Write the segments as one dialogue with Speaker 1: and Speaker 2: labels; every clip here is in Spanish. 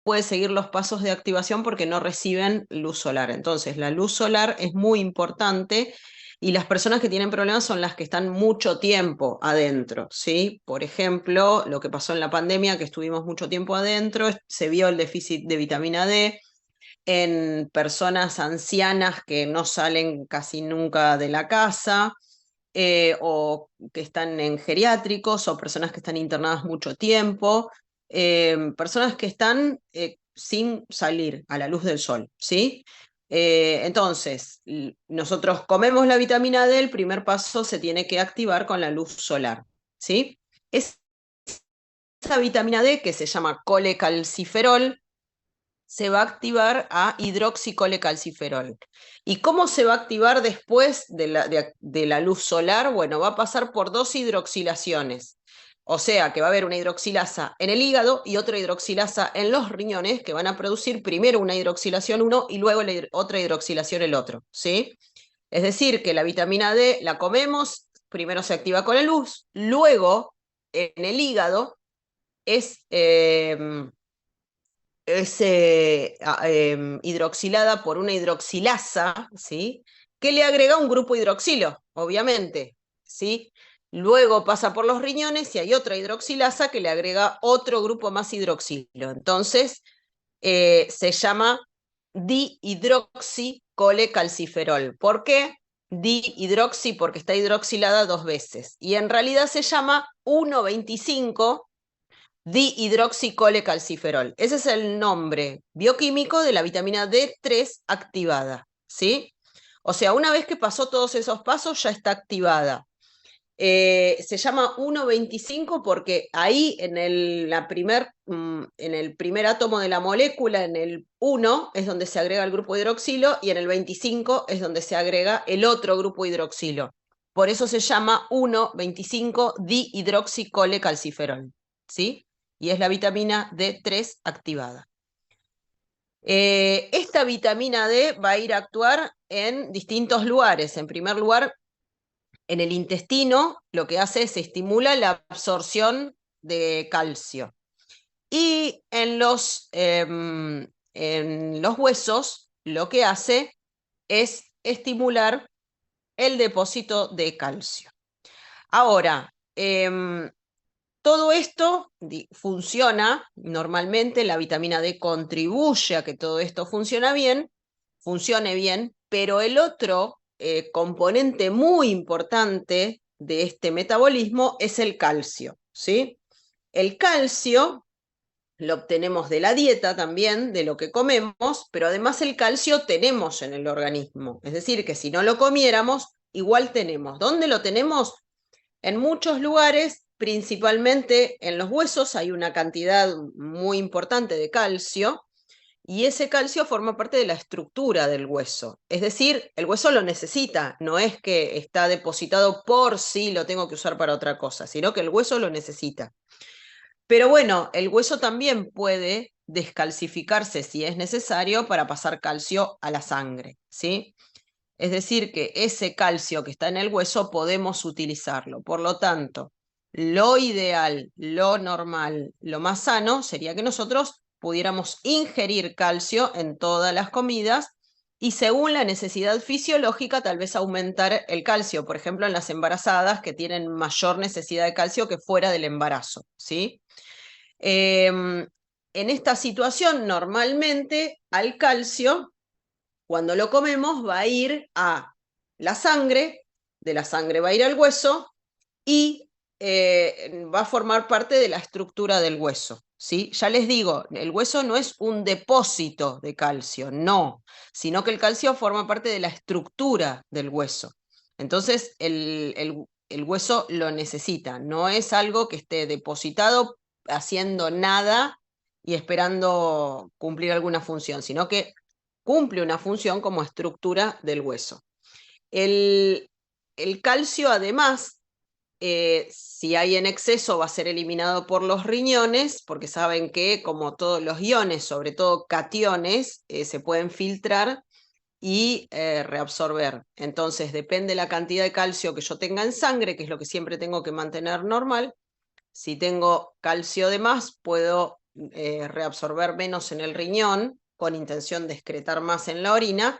Speaker 1: puede seguir los pasos de activación porque no reciben luz solar. Entonces, la luz solar es muy importante y las personas que tienen problemas son las que están mucho tiempo adentro, ¿sí? Por ejemplo, lo que pasó en la pandemia, que estuvimos mucho tiempo adentro, se vio el déficit de vitamina D en personas ancianas que no salen casi nunca de la casa, o que están en geriátricos, o personas que están internadas mucho tiempo, personas que están sin salir a la luz del sol, ¿sí? Entonces, nosotros comemos la vitamina D, el primer paso se tiene que activar con la luz solar, ¿sí? Esa vitamina D, que se llama colecalciferol, se va a activar a hidroxicolecalciferol. ¿Y cómo se va a activar después de la luz solar? Bueno, va a pasar por dos hidroxilaciones. O sea que va a haber una hidroxilasa en el hígado y otra hidroxilasa en los riñones que van a producir primero una hidroxilación uno y luego otra hidroxilación el otro, ¿sí? Es decir, que la vitamina D la comemos, primero se activa con la luz, luego en el hígado es hidroxilada por una hidroxilasa, ¿sí? Que le agrega un grupo hidroxilo, obviamente, ¿sí? Luego pasa por los riñones y hay otra hidroxilasa que le agrega otro grupo más hidroxilo. Entonces, se llama dihidroxicolecalciferol. ¿Por qué? Dihidroxi porque está hidroxilada dos veces. Y en realidad se llama 1,25 dihidroxicolecalciferol. Ese es el nombre bioquímico de la vitamina D3 activada, ¿sí? O sea, una vez que pasó todos esos pasos, ya está activada. Se llama 1,25 porque ahí en el primer átomo de la molécula, en el 1, es donde se agrega el grupo hidroxilo y en el 25 es donde se agrega el otro grupo hidroxilo. Por eso se llama 1,25 dihidroxicolecalciferol, ¿sí? Y es la vitamina D3 activada. Esta vitamina D va a ir a actuar en distintos lugares. En primer lugar, en el intestino, lo que hace es estimula la absorción de calcio. Y en los huesos, lo que hace es estimular el depósito de calcio. Ahora, todo esto funciona normalmente, la vitamina D contribuye a que todo esto funcione bien, pero el otro componente muy importante de este metabolismo es el calcio, ¿sí? El calcio lo obtenemos de la dieta también, de lo que comemos, pero además el calcio tenemos en el organismo, es decir, que si no lo comiéramos, igual tenemos. ¿Dónde lo tenemos? En muchos lugares, principalmente en los huesos, hay una cantidad muy importante de calcio y ese calcio forma parte de la estructura del hueso. Es decir, el hueso lo necesita, no es que está depositado por si lo tengo que usar para otra cosa, sino que el hueso lo necesita. Pero bueno, el hueso también puede descalcificarse si es necesario para pasar calcio a la sangre, ¿sí? Es decir, que ese calcio que está en el hueso podemos utilizarlo. Por lo tanto, lo ideal, lo normal, lo más sano sería que nosotros pudiéramos ingerir calcio en todas las comidas y según la necesidad fisiológica tal vez aumentar el calcio, por ejemplo en las embarazadas que tienen mayor necesidad de calcio que fuera del embarazo, ¿sí? En esta situación normalmente al calcio cuando lo comemos va a ir a la sangre, de la sangre va a ir al hueso y va a formar parte de la estructura del hueso, ¿sí? Ya les digo, el hueso no es un depósito de calcio, no, sino que el calcio forma parte de la estructura del hueso. Entonces, el hueso lo necesita, no es algo que esté depositado haciendo nada y esperando cumplir alguna función, sino que cumple una función como estructura del hueso. El, el calcio, además, si hay en exceso, va a ser eliminado por los riñones, porque saben que, como todos los iones, sobre todo cationes, se pueden filtrar y reabsorber. Entonces, depende la cantidad de calcio que yo tenga en sangre, que es lo que siempre tengo que mantener normal. Si tengo calcio de más, puedo reabsorber menos en el riñón, con intención de excretar más en la orina,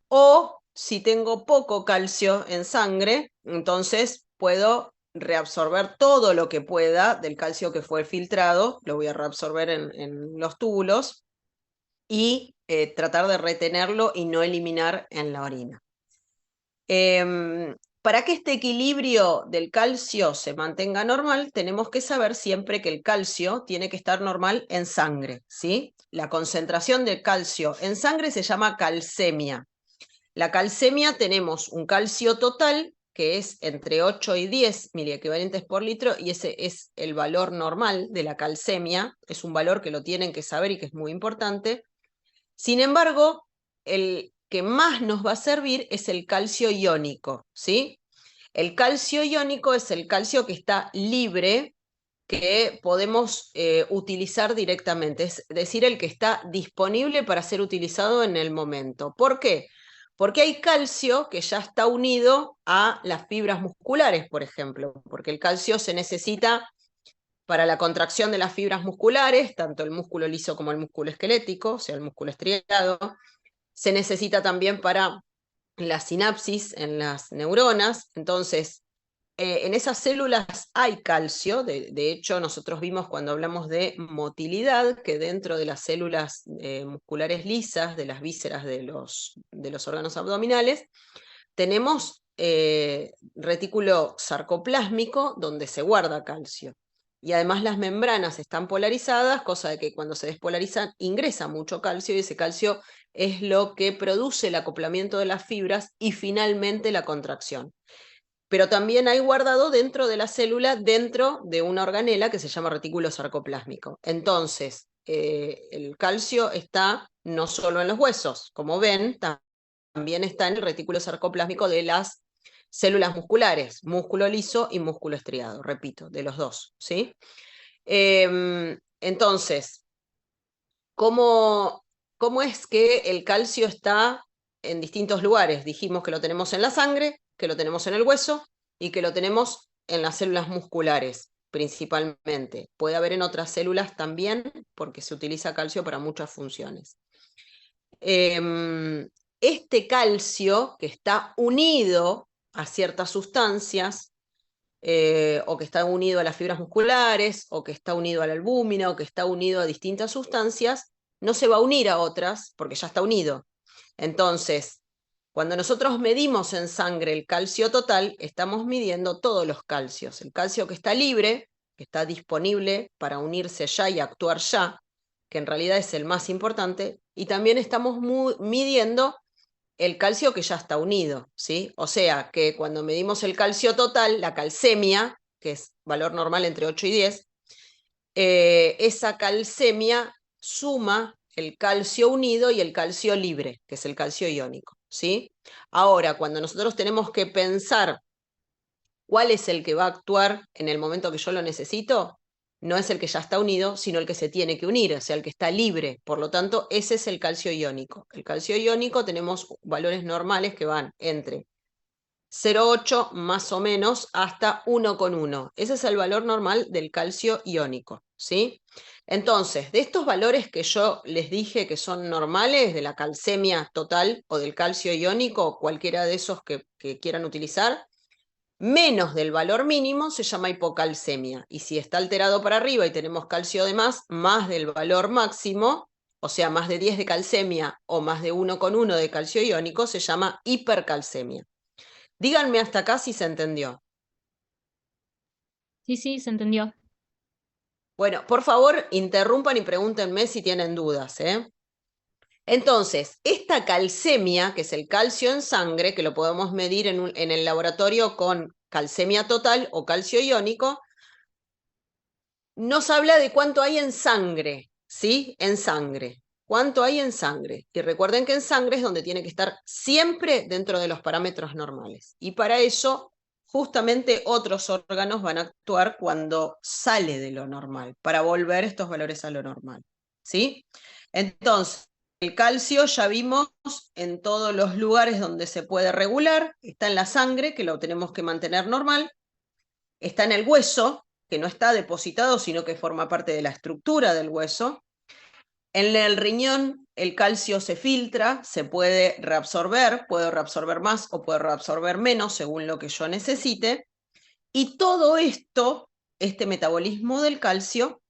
Speaker 1: o si tengo poco calcio en sangre, entonces puedo reabsorber todo lo que pueda del calcio que fue filtrado, lo voy a reabsorber en los túbulos y tratar de retenerlo y no eliminar en la orina. Para que este equilibrio del calcio se mantenga normal, tenemos que saber siempre que el calcio tiene que estar normal en sangre, ¿sí? La concentración de calcio en sangre se llama calcemia. La calcemia, tenemos un calcio total que es entre 8 y 10 miliequivalentes por litro, y ese es el valor normal de la calcemia, es un valor que lo tienen que saber y que es muy importante. Sin embargo, el que más nos va a servir es el calcio iónico, ¿sí? El calcio iónico es el calcio que está libre, que podemos utilizar directamente, es decir, el que está disponible para ser utilizado en el momento. ¿Por qué? Porque hay calcio que ya está unido a las fibras musculares, por ejemplo, porque el calcio se necesita para la contracción de las fibras musculares, tanto el músculo liso como el músculo esquelético, o sea, el músculo estriado. Se necesita también para la sinapsis en las neuronas. Entonces, en esas células hay calcio. De hecho, nosotros vimos cuando hablamos de motilidad que dentro de las células musculares lisas, de las vísceras de los órganos abdominales, tenemos retículo sarcoplásmico donde se guarda calcio. Y además las membranas están polarizadas, cosa de que cuando se despolarizan ingresa mucho calcio, y ese calcio es lo que produce el acoplamiento de las fibras y finalmente la contracción. Pero también hay guardado dentro de la célula, dentro de una organela que se llama retículo sarcoplásmico. Entonces, el calcio está no solo en los huesos, como ven, también está en el retículo sarcoplásmico de las células musculares, músculo liso y músculo estriado, repito, de los dos, ¿sí? Entonces, ¿cómo es que el calcio está en distintos lugares? Dijimos que lo tenemos en la sangre, que lo tenemos en el hueso y que lo tenemos en las células musculares, principalmente. Puede haber en otras células también, porque se utiliza calcio para muchas funciones. Este calcio que está unido a ciertas sustancias, o que está unido a las fibras musculares, o que está unido a la albúmina, o que está unido a distintas sustancias, no se va a unir a otras porque ya está unido. Entonces, cuando nosotros medimos en sangre el calcio total, estamos midiendo todos los calcios. El calcio que está libre, que está disponible para unirse ya y actuar ya, que en realidad es el más importante, y también estamos midiendo el calcio que ya está unido, ¿sí? O sea, que cuando medimos el calcio total, la calcemia, que es valor normal entre 8 y 10, esa calcemia suma el calcio unido y el calcio libre, que es el calcio iónico, ¿sí? Ahora, cuando nosotros tenemos que pensar cuál es el que va a actuar en el momento que yo lo necesito, no es el que ya está unido, sino el que se tiene que unir, o sea, el que está libre. Por lo tanto, ese es el calcio iónico. El calcio iónico tenemos valores normales que van entre 0,8 más o menos hasta 1,1. Ese es el valor normal del calcio iónico, ¿sí? Entonces, de estos valores que yo les dije que son normales, de la calcemia total o del calcio iónico, cualquiera de esos que quieran utilizar, menos del valor mínimo se llama hipocalcemia. Y si está alterado para arriba y tenemos calcio de más del valor máximo, o sea, más de 10 de calcemia o más de 1,1 de calcio iónico, se llama hipercalcemia. Díganme hasta acá si se entendió.
Speaker 2: Sí, sí, se entendió.
Speaker 1: Bueno, por favor, interrumpan y pregúntenme si tienen dudas, ¿eh? Entonces, esta calcemia, que es el calcio en sangre, que lo podemos medir en el laboratorio con calcemia total o calcio iónico, nos habla de cuánto hay en sangre, ¿sí? En sangre. ¿Cuánto hay en sangre? Y recuerden que en sangre es donde tiene que estar siempre dentro de los parámetros normales. Y para eso, justamente otros órganos van a actuar cuando sale de lo normal, para volver estos valores a lo normal, ¿sí? Entonces, el calcio ya vimos en todos los lugares donde se puede regular, está en la sangre, que lo tenemos que mantener normal, está en el hueso, que no está depositado, sino que forma parte de la estructura del hueso. En el riñón el calcio se filtra, se puede reabsorber, puedo reabsorber más o puedo reabsorber menos según lo que yo necesite. Y todo esto, este metabolismo del calcio,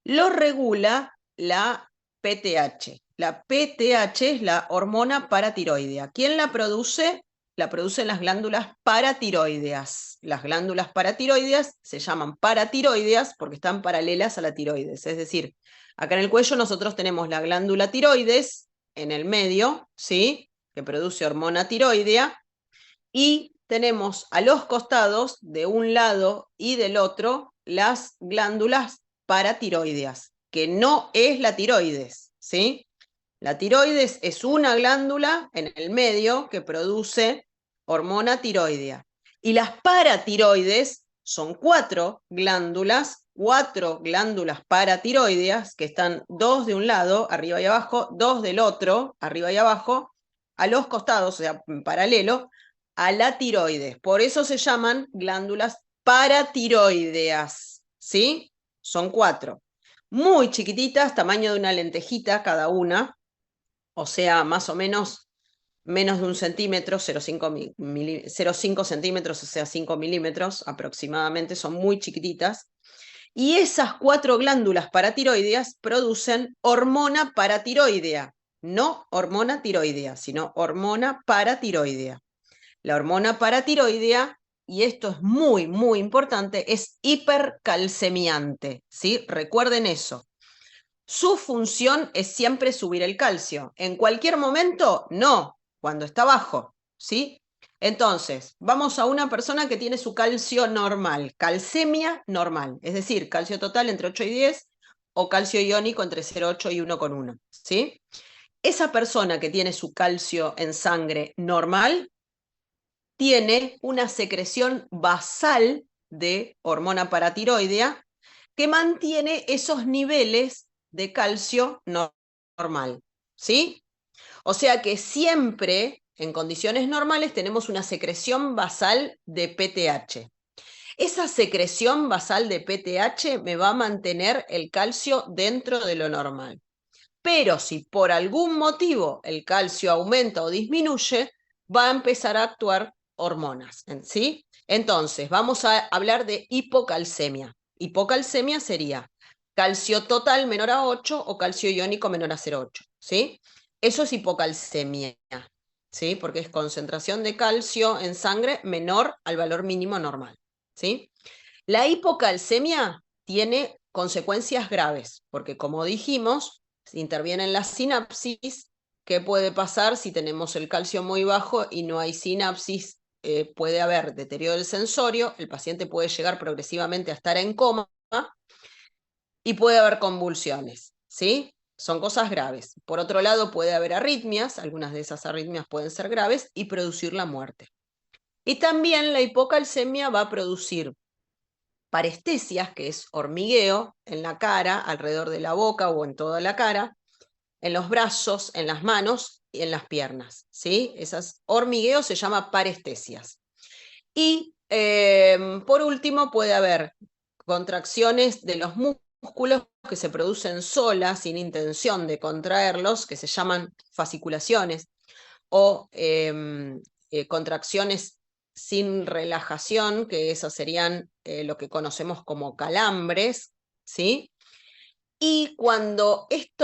Speaker 1: lo regula la PTH. La PTH es la hormona paratiroidea. ¿Quién la produce? La producen las glándulas paratiroideas. Las glándulas paratiroideas se llaman paratiroideas porque están paralelas a la tiroides. Es decir, acá en el cuello nosotros tenemos la glándula tiroides en el medio, ¿sí? Que produce hormona tiroidea, y tenemos a los costados, de un lado y del otro, las glándulas paratiroideas, que no es la tiroides, ¿sí? La tiroides es una glándula en el medio que produce hormona tiroidea. Y las paratiroides son cuatro glándulas paratiroideas, que están dos de un lado, arriba y abajo, dos del otro, arriba y abajo, a los costados, o sea, en paralelo, a la tiroides. Por eso se llaman glándulas paratiroideas, ¿sí? Son cuatro. Muy chiquititas, tamaño de una lentejita cada una, o sea, más o menos menos de 1 centímetro, 0,5 centímetros, o sea, 5 milímetros aproximadamente, son muy chiquititas. Y esas cuatro glándulas paratiroideas producen hormona paratiroidea, no hormona tiroidea, sino hormona paratiroidea. La hormona paratiroidea, y esto es muy, muy importante, es hipercalcemiante, ¿sí? Recuerden eso. Su función es siempre subir el calcio. En cualquier momento, no, cuando está bajo, ¿sí? Entonces, vamos a una persona que tiene su calcio normal, calcemia normal, es decir, calcio total entre 8 y 10 o calcio iónico entre 0,8 y 1,1, ¿sí? Esa persona que tiene su calcio en sangre normal tiene una secreción basal de hormona paratiroidea que mantiene esos niveles de calcio normal, ¿sí? O sea que siempre, en condiciones normales, tenemos una secreción basal de PTH. Esa secreción basal de PTH me va a mantener el calcio dentro de lo normal. Pero si por algún motivo el calcio aumenta o disminuye, va a empezar a actuar hormonas, ¿sí? Entonces, vamos a hablar de hipocalcemia. Hipocalcemia sería calcio total menor a 8 o calcio iónico menor a 0,8, ¿sí? Eso es hipocalcemia, ¿sí? Porque es concentración de calcio en sangre menor al valor mínimo normal, ¿sí? La hipocalcemia tiene consecuencias graves, porque como dijimos, intervienen las sinapsis. ¿Qué puede pasar si tenemos el calcio muy bajo y no hay sinapsis? Puede haber deterioro del sensorio, el paciente puede llegar progresivamente a estar en coma y puede haber convulsiones, ¿sí? Son cosas graves. Por otro lado, puede haber arritmias, algunas de esas arritmias pueden ser graves y producir la muerte. Y también la hipocalcemia va a producir parestesias, que es hormigueo en la cara, alrededor de la boca o en toda la cara, en los brazos, en las manos y en las piernas, ¿sí? Esas hormigueos se llama parestesias. Y por último puede haber contracciones de los músculos que se producen solas, sin intención de contraerlos, que se llaman fasciculaciones, o contracciones sin relajación, que esas serían lo que conocemos como calambres, ¿sí? Y cuando esta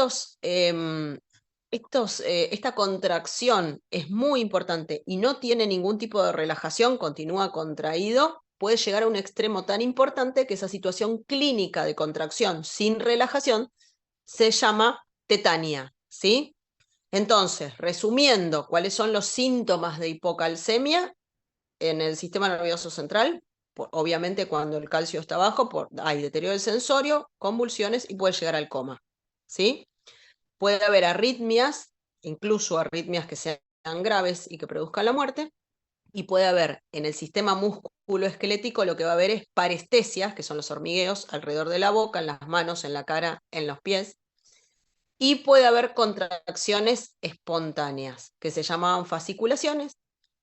Speaker 1: contracción es muy importante y no tiene ningún tipo de relajación, continúa contraído, puede llegar a un extremo tan importante que esa situación clínica de contracción sin relajación se llama tetania, ¿sí? Entonces, resumiendo, ¿cuáles son los síntomas de hipocalcemia en el sistema nervioso central? Obviamente, cuando el calcio está bajo, hay deterioro del sensorio, convulsiones y puede llegar al coma, ¿sí? Puede haber arritmias, incluso arritmias que sean graves y que produzcan la muerte, y puede haber en el sistema musculoesquelético lo que va a haber es parestesias, que son los hormigueos alrededor de la boca, en las manos, en la cara, en los pies, y puede haber contracciones espontáneas, que se llamaban fasciculaciones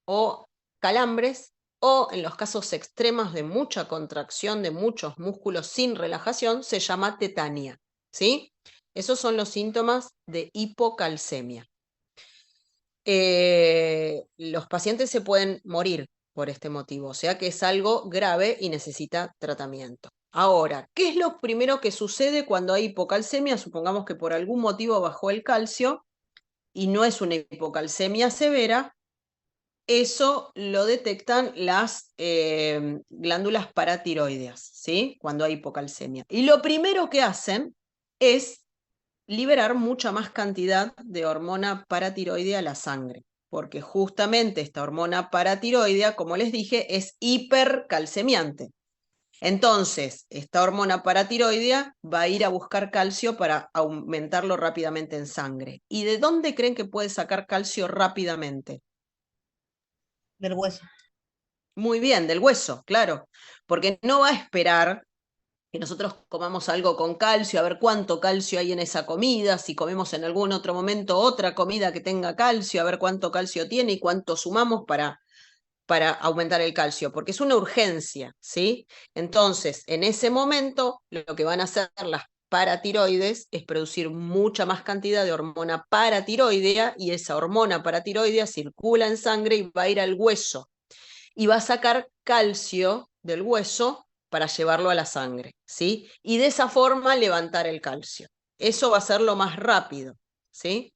Speaker 1: o calambres, o en los casos extremos de mucha contracción de muchos músculos sin relajación, se llama tetania, ¿sí? Esos son los síntomas de hipocalcemia. Los pacientes se pueden morir por este motivo, o sea que es algo grave y necesita tratamiento. Ahora, ¿qué es lo primero que sucede cuando hay hipocalcemia? Supongamos que por algún motivo bajó el calcio y no es una hipocalcemia severa, eso lo detectan las glándulas paratiroideas, ¿sí? Cuando hay hipocalcemia. Y lo primero que hacen es liberar mucha más cantidad de hormona paratiroidea a la sangre, porque justamente esta hormona paratiroidea, como les dije, es hipercalcemiante. Entonces, esta hormona paratiroidea va a ir a buscar calcio para aumentarlo rápidamente en sangre. ¿Y de dónde creen que puede sacar calcio rápidamente?
Speaker 2: Del hueso.
Speaker 1: Muy bien, del hueso, claro, porque no va a esperar que nosotros comamos algo con calcio, a ver cuánto calcio hay en esa comida, si comemos en algún otro momento otra comida que tenga calcio, a ver cuánto calcio tiene y cuánto sumamos para aumentar el calcio, porque es una urgencia, ¿sí? Entonces, en ese momento, lo que van a hacer las paratiroides es producir mucha más cantidad de hormona paratiroidea y esa hormona paratiroidea circula en sangre y va a ir al hueso y va a sacar calcio del hueso para llevarlo a la sangre, ¿sí? Y de esa forma levantar el calcio. Eso va a ser lo más rápido, ¿sí?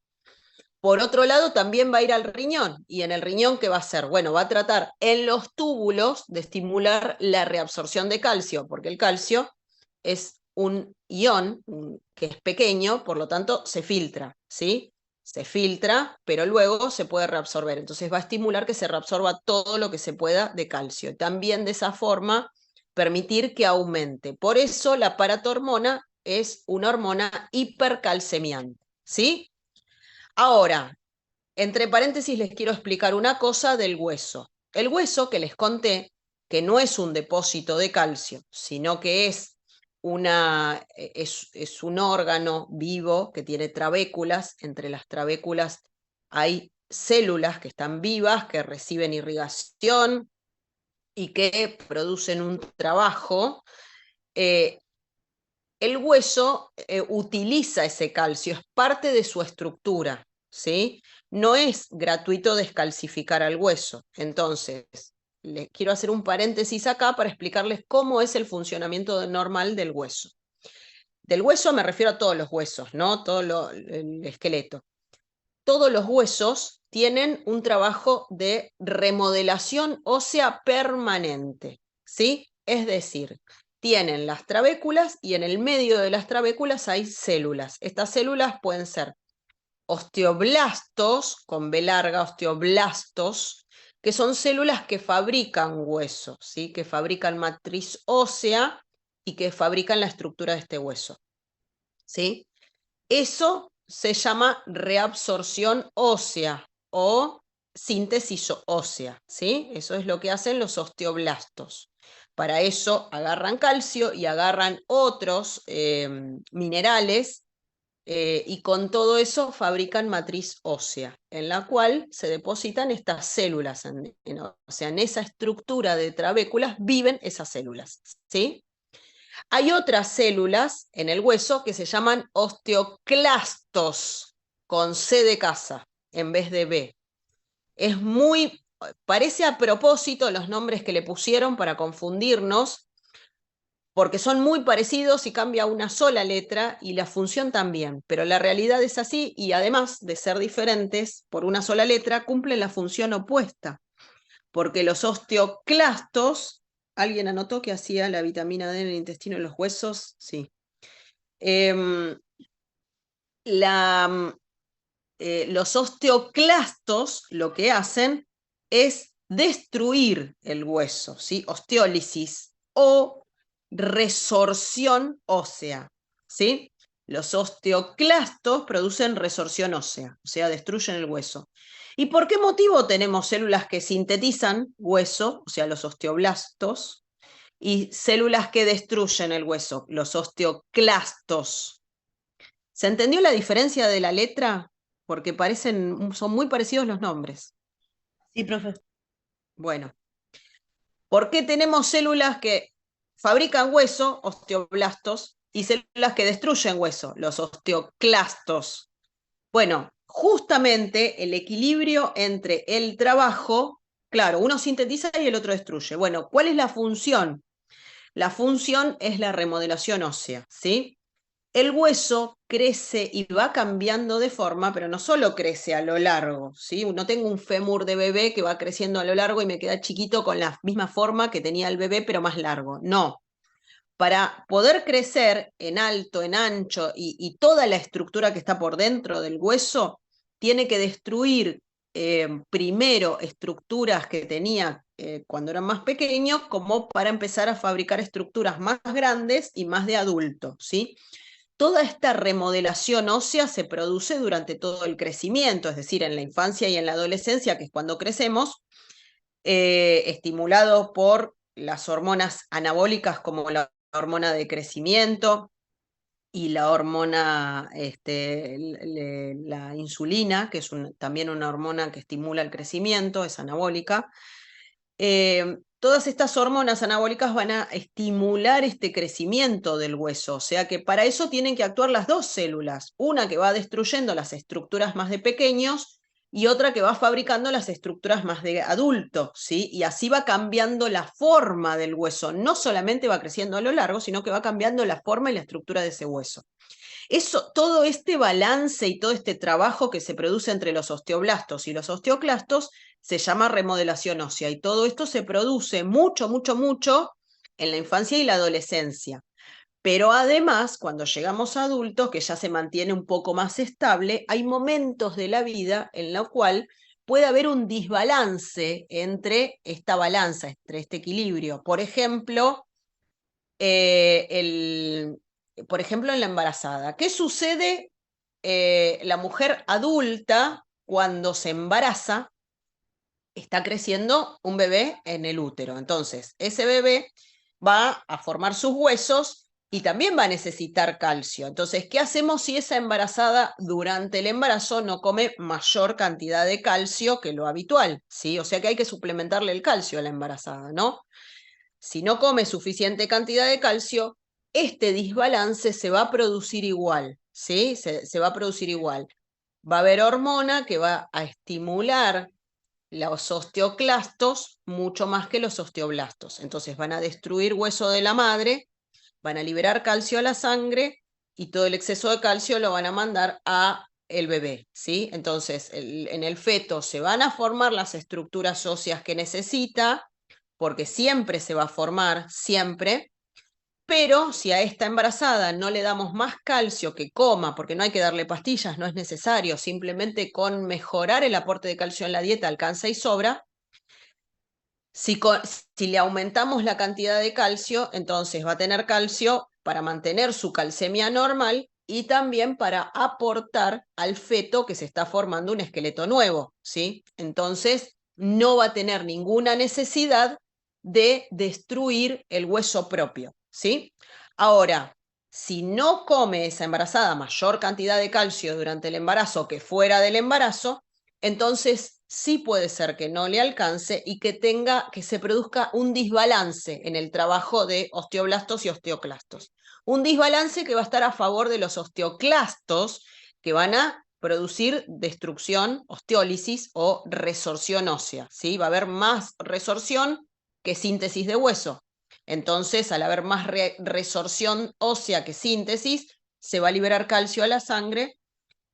Speaker 1: Por otro lado, también va a ir al riñón. ¿Y en el riñón qué va a hacer? Bueno, va a tratar en los túbulos de estimular la reabsorción de calcio, porque el calcio es un ion que es pequeño, por lo tanto se filtra, ¿sí? Se filtra, pero luego se puede reabsorber. Entonces va a estimular que se reabsorba todo lo que se pueda de calcio. También de esa forma permitir que aumente. Por eso la paratormona es una hormona hipercalcemiante, ¿sí? Ahora, entre paréntesis les quiero explicar una cosa del hueso. El hueso que les conté, que no es un depósito de calcio, sino que es un órgano vivo que tiene trabéculas. Entre las trabéculas hay células que están vivas, que reciben irrigación y que producen un trabajo. Eh, el hueso utiliza ese calcio, es parte de su estructura, ¿sí? No es gratuito descalcificar al hueso. Entonces, les quiero hacer un paréntesis acá para explicarles cómo es el funcionamiento normal del hueso. Del hueso me refiero a todos los huesos, ¿no? El esqueleto. Todos los huesos tienen un trabajo de remodelación ósea permanente, ¿sí? Es decir, tienen las trabéculas y en el medio de las trabéculas hay células. Estas células pueden ser osteoblastos, con B larga, osteoblastos, que son células que fabrican hueso, ¿sí? Que fabrican matriz ósea y que fabrican la estructura de este hueso, ¿sí? Eso se llama reabsorción ósea o síntesis ósea, ¿sí? Eso es lo que hacen los osteoblastos. Para eso agarran calcio y agarran otros minerales y con todo eso fabrican matriz ósea, en la cual se depositan estas células. O sea, en esa estructura de trabéculas viven esas células, ¿sí? Hay otras células en el hueso que se llaman osteoclastos, con C de casa en vez de B. Parece a propósito los nombres que le pusieron para confundirnos, porque son muy parecidos y cambia una sola letra y la función también, pero la realidad es así y además de ser diferentes por una sola letra, cumplen la función opuesta, porque los osteoclastos, ¿alguien anotó que hacía la vitamina D en el intestino de los huesos? Sí. Eh, los osteoclastos lo que hacen es destruir el hueso, ¿sí? Osteólisis o resorción ósea, ¿sí? Los osteoclastos producen resorción ósea, o sea, destruyen el hueso. ¿Y por qué motivo tenemos células que sintetizan hueso, o sea, los osteoblastos, y células que destruyen el hueso, los osteoclastos? ¿Se entendió la diferencia de la letra? Porque son muy parecidos los nombres.
Speaker 2: Sí, profe.
Speaker 1: Bueno, ¿Por qué tenemos células que fabrican hueso, osteoblastos, y células que destruyen hueso, los osteoclastos? Bueno, justamente el equilibrio entre el trabajo, claro, uno sintetiza y el otro destruye. Bueno, ¿cuál es la función? La función es la remodelación ósea, ¿sí? El hueso crece y va cambiando de forma, pero no solo crece a lo largo, ¿sí? No tengo un fémur de bebé que va creciendo a lo largo y me queda chiquito con la misma forma que tenía el bebé, pero más largo. No. Para poder crecer en alto, en ancho y toda la estructura que está por dentro del hueso, tiene que destruir primero estructuras que tenía cuando era más pequeño, como para empezar a fabricar estructuras más grandes y más de adulto, ¿sí? Toda esta remodelación ósea se produce durante todo el crecimiento, es decir, en la infancia y en la adolescencia, que es cuando crecemos, estimulado por las hormonas anabólicas como la hormona de crecimiento y la hormona, la insulina, que es también una hormona que estimula el crecimiento, es anabólica. Todas estas hormonas anabólicas van a estimular este crecimiento del hueso, o sea que para eso tienen que actuar las dos células, una que va destruyendo las estructuras más de pequeños y otra que va fabricando las estructuras más de adulto, ¿sí? Y así va cambiando la forma del hueso, no solamente va creciendo a lo largo, sino que va cambiando la forma y la estructura de ese hueso. Eso, todo este balance y todo este trabajo que se produce entre los osteoblastos y los osteoclastos se llama remodelación ósea y todo esto se produce mucho, mucho, mucho en la infancia y la adolescencia. Pero además, cuando llegamos a adultos, que ya se mantiene un poco más estable, hay momentos de la vida en los cuales puede haber un desbalance entre esta balanza, entre este equilibrio. Por ejemplo, en la embarazada. ¿Qué sucede la mujer adulta cuando se embaraza? Está creciendo un bebé en el útero. Entonces, ese bebé va a formar sus huesos y también va a necesitar calcio. Entonces, ¿qué hacemos si esa embarazada durante el embarazo no come mayor cantidad de calcio que lo habitual? ¿Sí? O sea que hay que suplementarle el calcio a la embarazada, ¿no? Si no come suficiente cantidad de calcio, este desbalance se va a producir igual, ¿sí? Se va a producir igual. Va a haber hormona que va a estimular los osteoclastos mucho más que los osteoblastos. Entonces van a destruir hueso de la madre, van a liberar calcio a la sangre y todo el exceso de calcio lo van a mandar a el bebé, ¿sí? Entonces, en el feto se van a formar las estructuras óseas que necesita, porque siempre se va a formar, siempre, pero si a esta embarazada no le damos más calcio que coma, porque no hay que darle pastillas, no es necesario, simplemente con mejorar el aporte de calcio en la dieta alcanza y sobra. Si le aumentamos la cantidad de calcio, entonces va a tener calcio para mantener su calcemia normal y también para aportar al feto que se está formando un esqueleto nuevo, ¿sí? Entonces no va a tener ninguna necesidad de destruir el hueso propio, ¿sí? Ahora, si no come esa embarazada mayor cantidad de calcio durante el embarazo que fuera del embarazo, entonces sí puede ser que no le alcance y que se produzca un desbalance en el trabajo de osteoblastos y osteoclastos. Un desbalance que va a estar a favor de los osteoclastos, que van a producir destrucción, osteólisis o resorción ósea, ¿sí? Va a haber más resorción que síntesis de hueso. Entonces, al haber más resorción ósea que síntesis, se va a liberar calcio a la sangre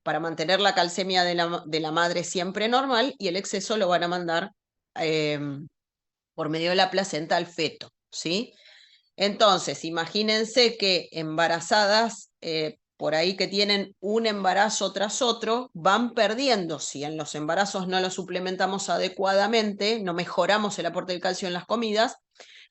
Speaker 1: para mantener la calcemia de la madre siempre normal y el exceso lo van a mandar eh, por medio de la placenta al feto, ¿sí? Entonces, imagínense que embarazadas, por ahí que tienen un embarazo tras otro, van perdiendo, si en los embarazos no lo suplementamos adecuadamente, no mejoramos el aporte del calcio en las comidas,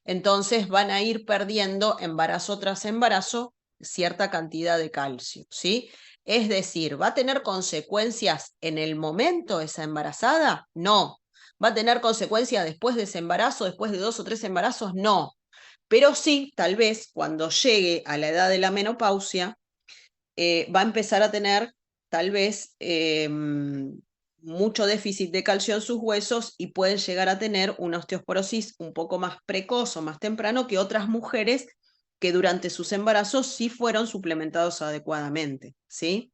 Speaker 1: entonces van a ir perdiendo embarazo tras embarazo cierta cantidad de calcio, ¿sí? Es decir, ¿va a tener consecuencias en el momento esa embarazada? No. ¿Va a tener consecuencias después de ese embarazo, después de 2 o 3 embarazos? No. Pero sí, tal vez cuando llegue a la edad de la menopausia, va a empezar a tener tal vez mucho déficit de calcio en sus huesos y pueden llegar a tener una osteoporosis un poco más precoz o más temprano que otras mujeres que durante sus embarazos sí fueron suplementados adecuadamente, ¿sí?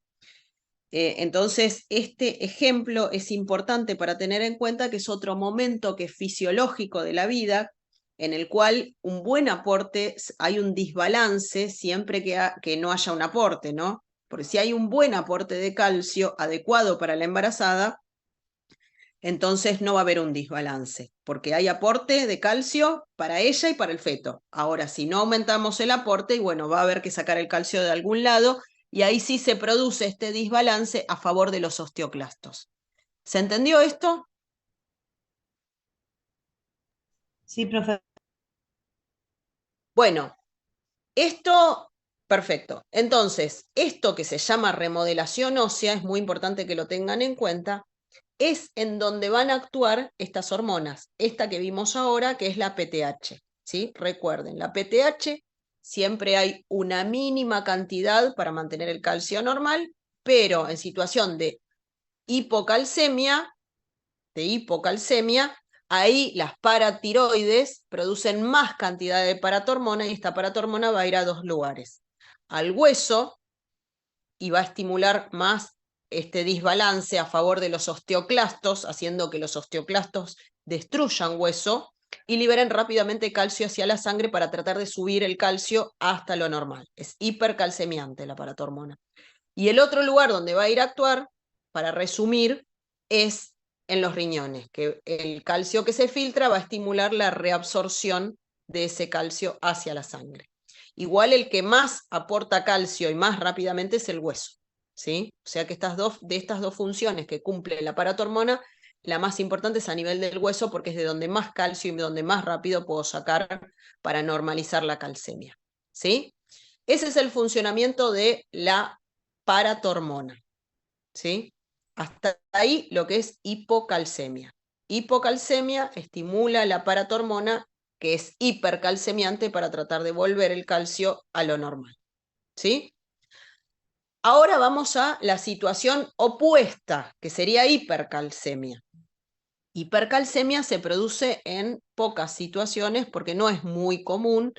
Speaker 1: Entonces, este ejemplo es importante para tener en cuenta que es otro momento que es fisiológico de la vida, en el cual un buen aporte, hay un desbalance siempre que no haya un aporte, ¿no? Porque si hay un buen aporte de calcio adecuado para la embarazada, entonces no va a haber un desbalance, porque hay aporte de calcio para ella y para el feto. Ahora, si no aumentamos el aporte, y bueno, va a haber que sacar el calcio de algún lado, y ahí sí se produce este desbalance a favor de los osteoclastos. ¿Se entendió esto?
Speaker 2: Sí, profe.
Speaker 1: Bueno, esto, perfecto. Entonces, esto que se llama remodelación ósea, es muy importante que lo tengan en cuenta, es en donde van a actuar estas hormonas. Esta que vimos ahora, que es la PTH. ¿Sí? Recuerden, la PTH siempre hay una mínima cantidad para mantener el calcio normal, pero en situación de hipocalcemia, ahí las paratiroides producen más cantidad de paratormona y esta paratormona va a ir a dos lugares. Al hueso, y va a estimular más este desbalance a favor de los osteoclastos, haciendo que los osteoclastos destruyan hueso y liberen rápidamente calcio hacia la sangre para tratar de subir el calcio hasta lo normal. Es hipercalcemiante la paratormona. Y el otro lugar donde va a ir a actuar, para resumir, es en los riñones, que el calcio que se filtra va a estimular la reabsorción de ese calcio hacia la sangre. Igual el que más aporta calcio y más rápidamente es el hueso, ¿sí? O sea que de estas dos funciones que cumple la paratormona, la más importante es a nivel del hueso porque es de donde más calcio y donde más rápido puedo sacar para normalizar la calcemia, ¿sí? Ese es el funcionamiento de la paratormona, ¿sí? Hasta ahí lo que es hipocalcemia. Hipocalcemia estimula la paratormona, que es hipercalcemiante para tratar de volver el calcio a lo normal, ¿sí? Ahora vamos a la situación opuesta, que sería hipercalcemia. Hipercalcemia se produce en pocas situaciones porque no es muy común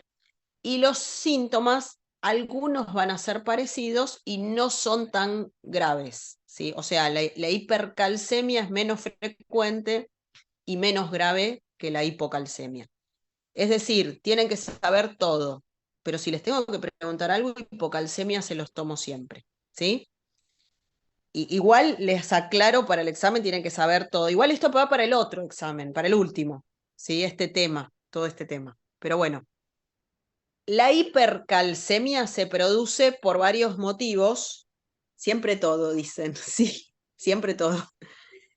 Speaker 1: y los síntomas, algunos van a ser parecidos y no son tan graves, ¿sí? O sea, la hipercalcemia es menos frecuente y menos grave que la hipocalcemia. Es decir, tienen que saber todo, pero si les tengo que preguntar algo, hipocalcemia se los tomo siempre, ¿sí? Igual les aclaro, para el examen tienen que saber todo. Igual esto va para el otro examen, para el último, ¿sí? Este tema, todo este tema. Pero bueno, la hipercalcemia se produce por varios motivos, siempre todo, dicen, sí, siempre todo.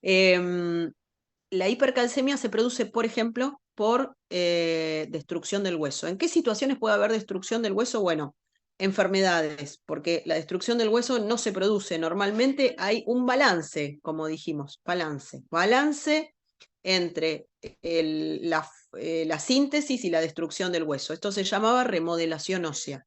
Speaker 1: La hipercalcemia se produce, por ejemplo, por destrucción del hueso. ¿En qué situaciones puede haber destrucción del hueso? Bueno, enfermedades, porque la destrucción del hueso no se produce. Normalmente hay un balance, como dijimos, balance entre la síntesis y la destrucción del hueso. Esto se llamaba remodelación ósea,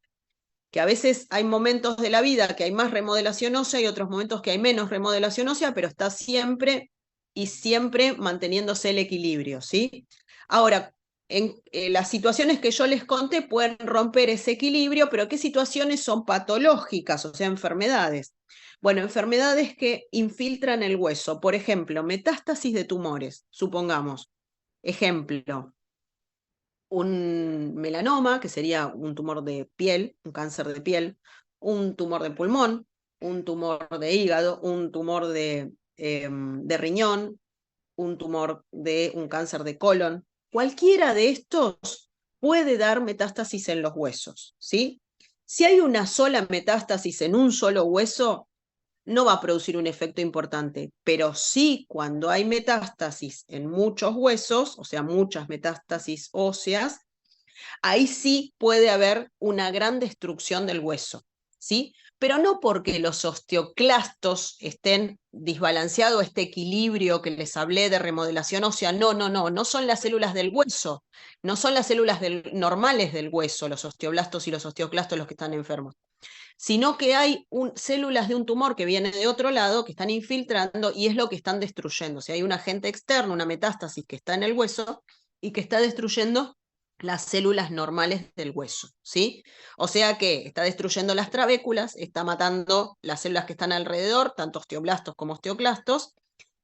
Speaker 1: que a veces hay momentos de la vida que hay más remodelación ósea y otros momentos que hay menos remodelación ósea, pero está siempre y siempre manteniéndose el equilibrio, ¿sí? Ahora, en las situaciones que yo les conté pueden romper ese equilibrio, pero ¿qué situaciones son patológicas, o sea, enfermedades? Bueno, enfermedades que infiltran el hueso, por ejemplo, metástasis de tumores, supongamos. Ejemplo, un melanoma, que sería un tumor de piel, un cáncer de piel, un tumor de pulmón, un tumor de hígado, un tumor de riñón, un tumor de un cáncer de colon. Cualquiera de estos puede dar metástasis en los huesos, ¿sí? Si hay una sola metástasis en un solo hueso, no va a producir un efecto importante, pero sí cuando hay metástasis en muchos huesos, o sea, muchas metástasis óseas, ahí sí puede haber una gran destrucción del hueso, ¿sí? Pero no porque los osteoclastos estén desbalanceados, este equilibrio que les hablé de remodelación ósea, no son las células del hueso, no son las células normales del hueso, los osteoblastos y los osteoclastos los que están enfermos, sino que hay células de un tumor que viene de otro lado, que están infiltrando y es lo que están destruyendo. O sea, hay un agente externo, una metástasis que está en el hueso y que está destruyendo las células normales del hueso, ¿sí? O sea que está destruyendo las trabéculas, está matando las células que están alrededor, tanto osteoblastos como osteoclastos,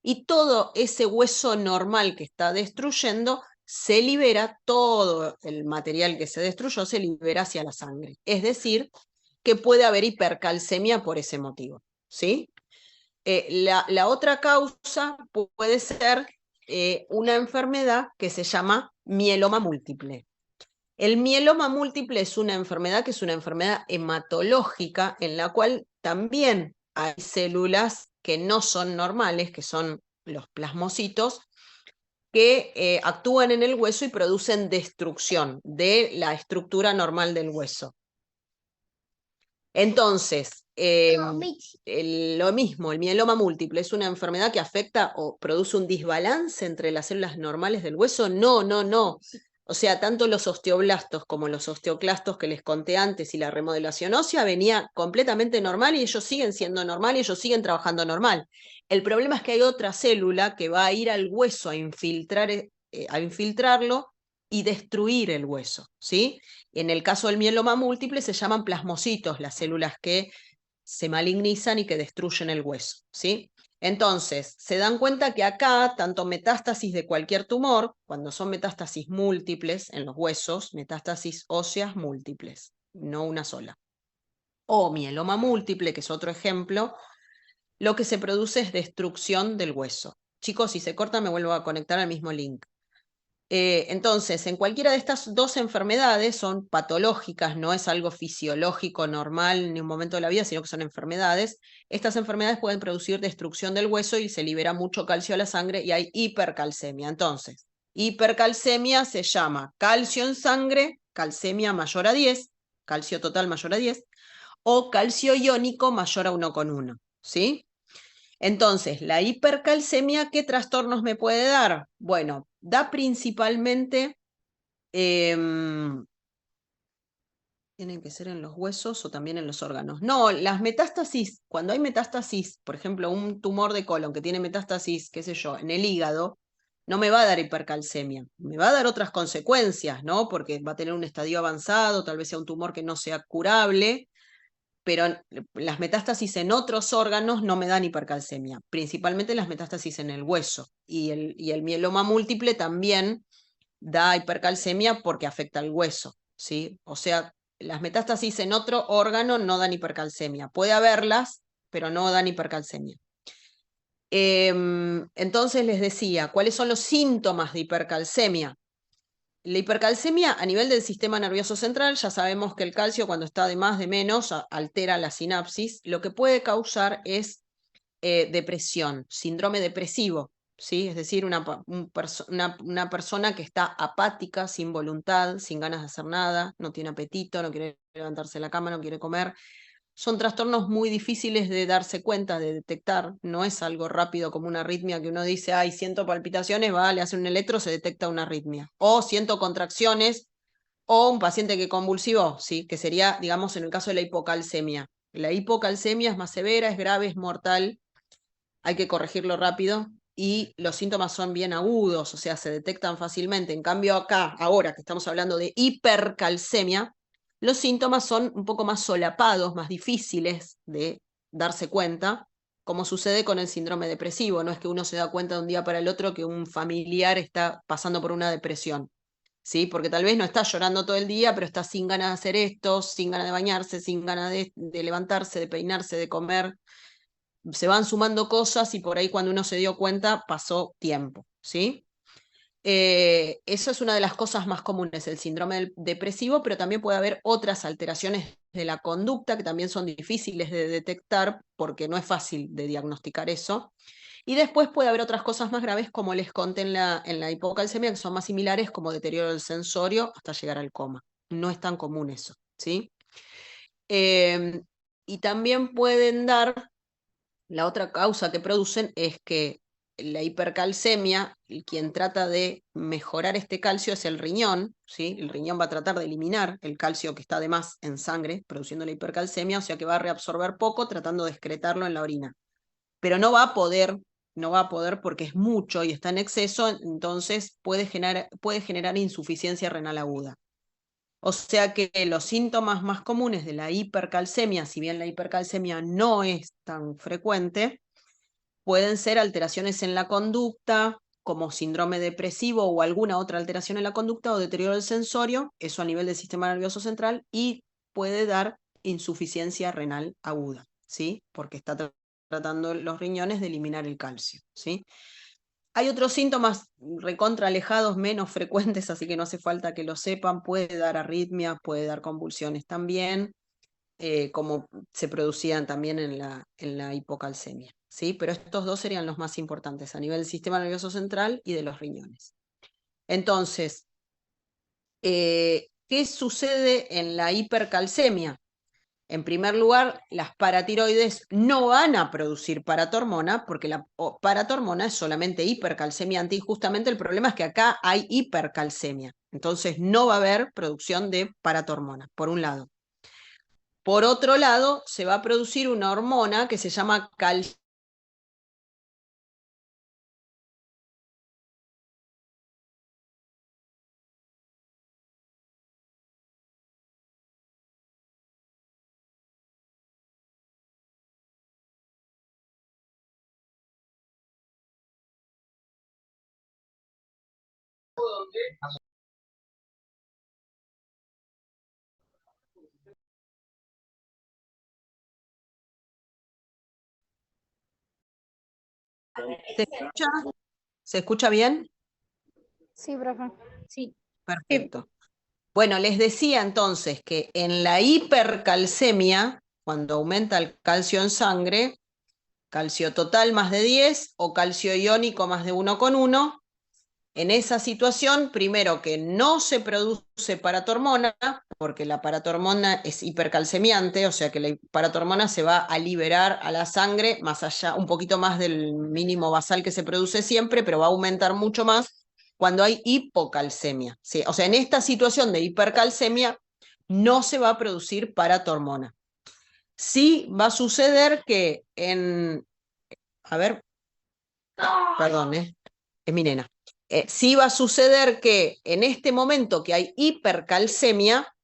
Speaker 1: y todo ese hueso normal que está destruyendo se libera, todo el material que se destruyó se libera hacia la sangre. Es decir, que puede haber hipercalcemia por ese motivo, ¿sí? La otra causa puede ser una enfermedad que se llama mieloma múltiple. El mieloma múltiple es una enfermedad que es una enfermedad hematológica en la cual también hay células que no son normales, que son los plasmocitos, que actúan en el hueso y producen destrucción de la estructura normal del hueso. Entonces, lo mismo, el mieloma múltiple es una enfermedad que afecta o produce un desbalance entre las células normales del hueso. No, no, no. O sea, tanto los osteoblastos como los osteoclastos que les conté antes y la remodelación ósea venía completamente normal y ellos siguen siendo normal y ellos siguen trabajando normal. El problema es que hay otra célula que va a ir al hueso a infiltrarlo y destruir el hueso, ¿sí? En el caso del mieloma múltiple se llaman plasmocitos, las células que se malignizan y que destruyen el hueso, ¿sí? Entonces, se dan cuenta que acá, tanto metástasis de cualquier tumor, cuando son metástasis múltiples en los huesos, metástasis óseas múltiples, no una sola, o mieloma múltiple, que es otro ejemplo, lo que se produce es destrucción del hueso. Chicos, si se corta me vuelvo a conectar al mismo link. Entonces, en cualquiera de estas dos enfermedades son patológicas, no es algo fisiológico normal ni un momento de la vida, sino que son enfermedades. Estas enfermedades pueden producir destrucción del hueso y se libera mucho calcio a la sangre y hay hipercalcemia. Entonces, hipercalcemia se llama calcio en sangre, calcemia mayor a 10, calcio total mayor a 10, o calcio iónico mayor a 1,1, ¿sí? Entonces, la hipercalcemia, ¿qué trastornos me puede dar? Bueno, da principalmente, tienen que ser en los huesos o también en los órganos. No, las metástasis, cuando hay metástasis, por ejemplo, un tumor de colon que tiene metástasis, qué sé yo, en el hígado, no me va a dar hipercalcemia, me va a dar otras consecuencias, ¿no? Porque va a tener un estadio avanzado, tal vez sea un tumor que no sea curable, pero las metástasis en otros órganos no me dan hipercalcemia, principalmente las metástasis en el hueso. Y el mieloma múltiple también da hipercalcemia porque afecta al hueso, ¿sí? O sea, las metástasis en otro órgano no dan hipercalcemia. Puede haberlas, pero no dan hipercalcemia. Entonces les decía, ¿cuáles son los síntomas de hipercalcemia? La hipercalcemia a nivel del sistema nervioso central, ya sabemos que el calcio cuando está de más, de menos, altera la sinapsis. Lo que puede causar es depresión, síndrome depresivo, ¿sí? Es decir, una persona que está apática, sin voluntad, sin ganas de hacer nada, no tiene apetito, no quiere levantarse de la cama, no quiere comer. Son trastornos muy difíciles de darse cuenta, de detectar. No es algo rápido como una arritmia que uno dice, ay, siento palpitaciones, va, le hace un electro, se detecta una arritmia. O siento contracciones, o un paciente que convulsivó, ¿sí? Que sería, digamos, en el caso de la hipocalcemia. La hipocalcemia es más severa, es grave, es mortal, hay que corregirlo rápido y los síntomas son bien agudos, o sea, se detectan fácilmente. En cambio acá, ahora que estamos hablando de hipercalcemia, los síntomas son un poco más solapados, más difíciles de darse cuenta, como sucede con el síndrome depresivo. No es que uno se da cuenta de un día para el otro que un familiar está pasando por una depresión, ¿sí? Porque tal vez no está llorando todo el día, pero está sin ganas de hacer esto, sin ganas de bañarse, sin ganas de levantarse, de peinarse, de comer. Se van sumando cosas y por ahí cuando uno se dio cuenta pasó tiempo, ¿sí? Eso es una de las cosas más comunes, el síndrome depresivo, pero también puede haber otras alteraciones de la conducta que también son difíciles de detectar porque no es fácil de diagnosticar eso. Y después puede haber otras cosas más graves, como les conté en la hipocalcemia, que son más similares, como deterioro del sensorio hasta llegar al coma. No es tan común eso, ¿sí? Y también pueden dar, la otra causa que producen es que la hipercalcemia, quien trata de mejorar este calcio es el riñón, ¿sí? El riñón va a tratar de eliminar el calcio que está de más en sangre, produciendo la hipercalcemia, o sea que va a reabsorber poco, tratando de excretarlo en la orina. Pero no va a poder porque es mucho y está en exceso, entonces puede generar insuficiencia renal aguda. O sea que los síntomas más comunes de la hipercalcemia, si bien la hipercalcemia no es tan frecuente, pueden ser alteraciones en la conducta, como síndrome depresivo o alguna otra alteración en la conducta o deterioro del sensorio, eso a nivel del sistema nervioso central, y puede dar insuficiencia renal aguda, ¿sí? Porque está tratando los riñones de eliminar el calcio, ¿sí? Hay otros síntomas recontra alejados, menos frecuentes, así que no hace falta que lo sepan. Puede dar arritmias, puede dar convulsiones también, como se producían también en la hipocalcemia, ¿sí? Pero estos dos serían los más importantes a nivel del sistema nervioso central y de los riñones. Entonces, ¿qué sucede en la hipercalcemia? En primer lugar, las paratiroides no van a producir paratormona, porque la paratormona es solamente hipercalcemiante, y justamente el problema es que acá hay hipercalcemia. Entonces no va a haber producción de paratormona, por un lado. Por otro lado, se va a producir una hormona que se llama calcitonina. ¿Se escucha? ¿Se escucha bien?
Speaker 3: Sí, profe.
Speaker 4: Sí.
Speaker 1: Perfecto. Bueno, les decía entonces que en la hipercalcemia, cuando aumenta el calcio en sangre, calcio total más de 10 o calcio iónico más de 1,1, en esa situación, primero que no se produce paratormona, porque la paratormona es hipercalcemiante, o sea que la paratormona se va a liberar a la sangre más allá, un poquito más del mínimo basal que se produce siempre, pero va a aumentar mucho más cuando hay hipocalcemia, ¿sí? O sea, en esta situación de hipercalcemia no se va a producir paratormona. Sí va a suceder que a ver, perdón, es mi nena. Sí va a suceder que en este momento que hay hipercalcemia,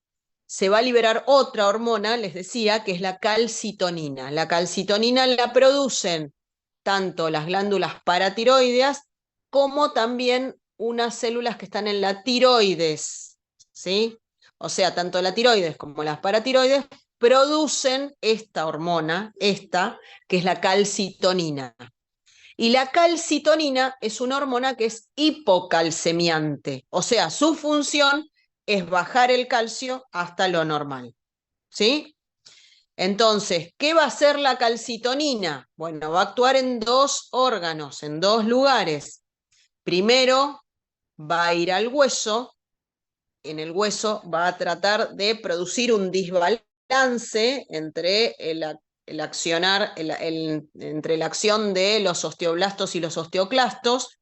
Speaker 1: se va a liberar otra hormona, les decía, que es la calcitonina. La calcitonina la producen tanto las glándulas paratiroideas como también unas células que están en la tiroides, ¿sí? O sea, tanto la tiroides como las paratiroides producen esta hormona, que es la calcitonina. Y la calcitonina es una hormona que es hipocalcemiante, o sea, su función es bajar el calcio hasta lo normal, ¿sí? Entonces, ¿qué va a hacer la calcitonina? Bueno, va a actuar en dos órganos, en dos lugares. Primero, va a ir al hueso. En el hueso va a tratar de producir un desbalance entre entre la acción de los osteoblastos y los osteoclastos,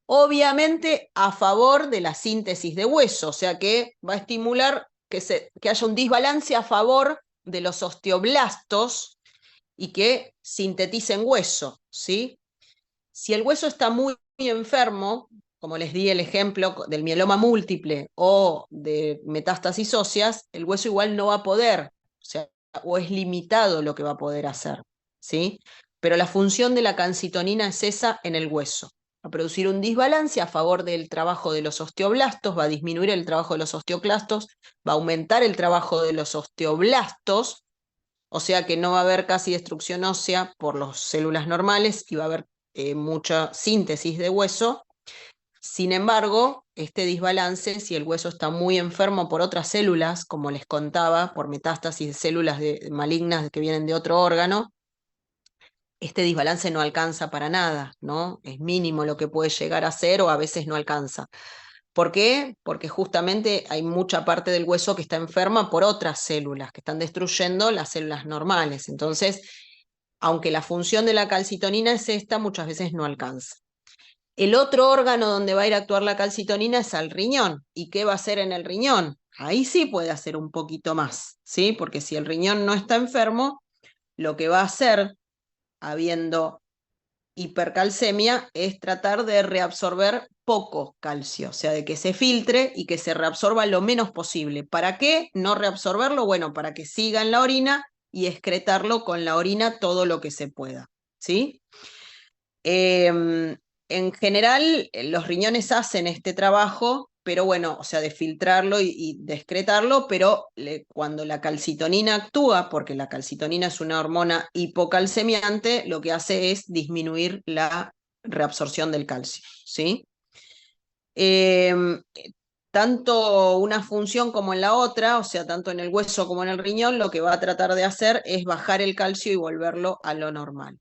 Speaker 1: obviamente a favor de la síntesis de hueso, o sea que va a estimular que haya un desbalance a favor de los osteoblastos y que sinteticen hueso, ¿sí? Si el hueso está muy enfermo, como les di el ejemplo del mieloma múltiple o de metástasis óseas, el hueso igual no va a poder, o sea, o es limitado lo que va a poder hacer, ¿sí? Pero la función de la calcitonina es esa en el hueso, a producir un desbalance a favor del trabajo de los osteoblastos, va a disminuir el trabajo de los osteoclastos, va a aumentar el trabajo de los osteoblastos, o sea que no va a haber casi destrucción ósea por las células normales y va a haber mucha síntesis de hueso. Sin embargo, este desbalance, si el hueso está muy enfermo por otras células, como les contaba, por metástasis de células malignas que vienen de otro órgano, este desbalance no alcanza para nada, ¿no? Es mínimo lo que puede llegar a ser o a veces no alcanza. ¿Por qué? Porque justamente hay mucha parte del hueso que está enferma por otras células que están destruyendo las células normales. Entonces, aunque la función de la calcitonina es esta, muchas veces no alcanza. El otro órgano donde va a ir a actuar la calcitonina es al riñón. ¿Y qué va a hacer en el riñón? Ahí sí puede hacer un poquito más, ¿sí? Porque si el riñón no está enfermo, lo que va a hacer, habiendo hipercalcemia, es tratar de reabsorber poco calcio, o sea, de que se filtre y que se reabsorba lo menos posible. ¿Para qué no reabsorberlo? Bueno, para que siga en la orina y excretarlo con la orina todo lo que se pueda, ¿sí? En general, los riñones hacen este trabajo, pero bueno, o sea, de filtrarlo y de excretarlo, pero cuando la calcitonina actúa, porque la calcitonina es una hormona hipocalcemiante, lo que hace es disminuir la reabsorción del calcio, ¿sí? Eh, Tanto una función como en la otra, o sea, tanto en el hueso como en el riñón, lo que va a tratar de hacer es bajar el calcio y volverlo a lo normal.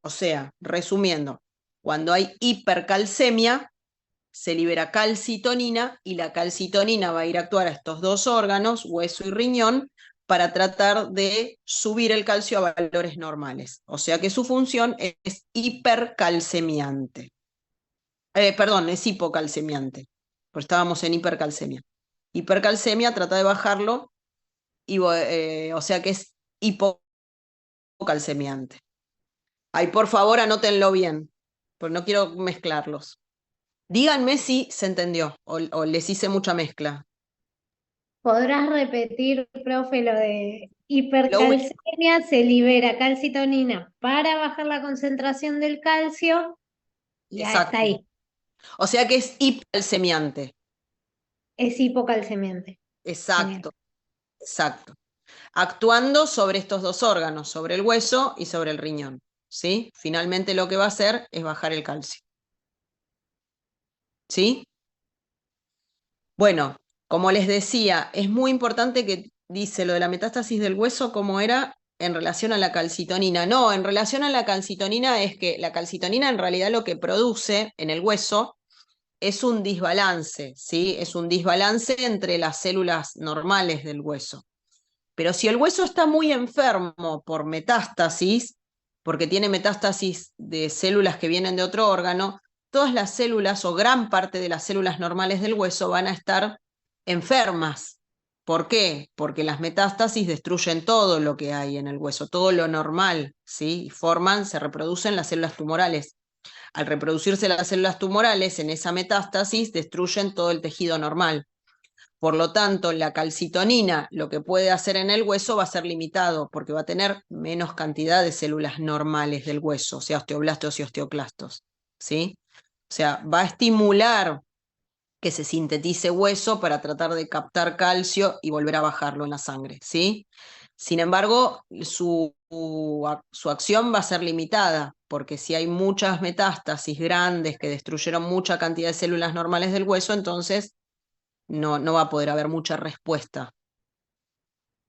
Speaker 1: O sea, resumiendo, cuando hay hipercalcemia, se libera calcitonina y la calcitonina va a ir a actuar a estos dos órganos, hueso y riñón, para tratar de subir el calcio a valores normales. O sea que su función es hipercalcemiante. Perdón, es hipocalcemiante, pues estábamos en hipercalcemia. Hipercalcemia trata de bajarlo, o sea que es hipocalcemiante. Ay, por favor, anótenlo bien, porque no quiero mezclarlos. Díganme si se entendió o les hice mucha mezcla.
Speaker 3: ¿Podrás repetir, profe, lo de
Speaker 1: Lo único,
Speaker 3: hipercalcemia? Se libera calcitonina para bajar la concentración del calcio y hasta
Speaker 1: exacto.
Speaker 3: ahí.
Speaker 1: O sea que es hipercalcemiante.
Speaker 3: Es hipocalcemiante. Genial.
Speaker 1: Exacto, exacto. Actuando sobre estos dos órganos, sobre el hueso y sobre el riñón. ¿Sí? Finalmente lo que va a hacer es bajar el calcio. ¿Sí? Bueno, como les decía, es muy importante que dice lo de la metástasis del hueso, ¿cómo era en relación a la calcitonina? No, en relación a la calcitonina es que la calcitonina en realidad lo que produce en el hueso es un desbalance, ¿sí? Es un desbalance entre las células normales del hueso. Pero si el hueso está muy enfermo por metástasis, porque tiene metástasis de células que vienen de otro órgano, todas las células o gran parte de las células normales del hueso van a estar enfermas. ¿Por qué? Porque las metástasis destruyen todo lo que hay en el hueso, todo lo normal, ¿sí? Y se reproducen las células tumorales. Al reproducirse las células tumorales en esa metástasis, destruyen todo el tejido normal. Por lo tanto, la calcitonina lo que puede hacer en el hueso va a ser limitado, porque va a tener menos cantidad de células normales del hueso, o sea, osteoblastos y osteoclastos, ¿sí? O sea, va a estimular que se sintetice hueso para tratar de captar calcio y volver a bajarlo en la sangre, ¿sí? Sin embargo, su acción va a ser limitada, porque si hay muchas metástasis grandes que destruyeron mucha cantidad de células normales del hueso, entonces no va a poder haber mucha respuesta.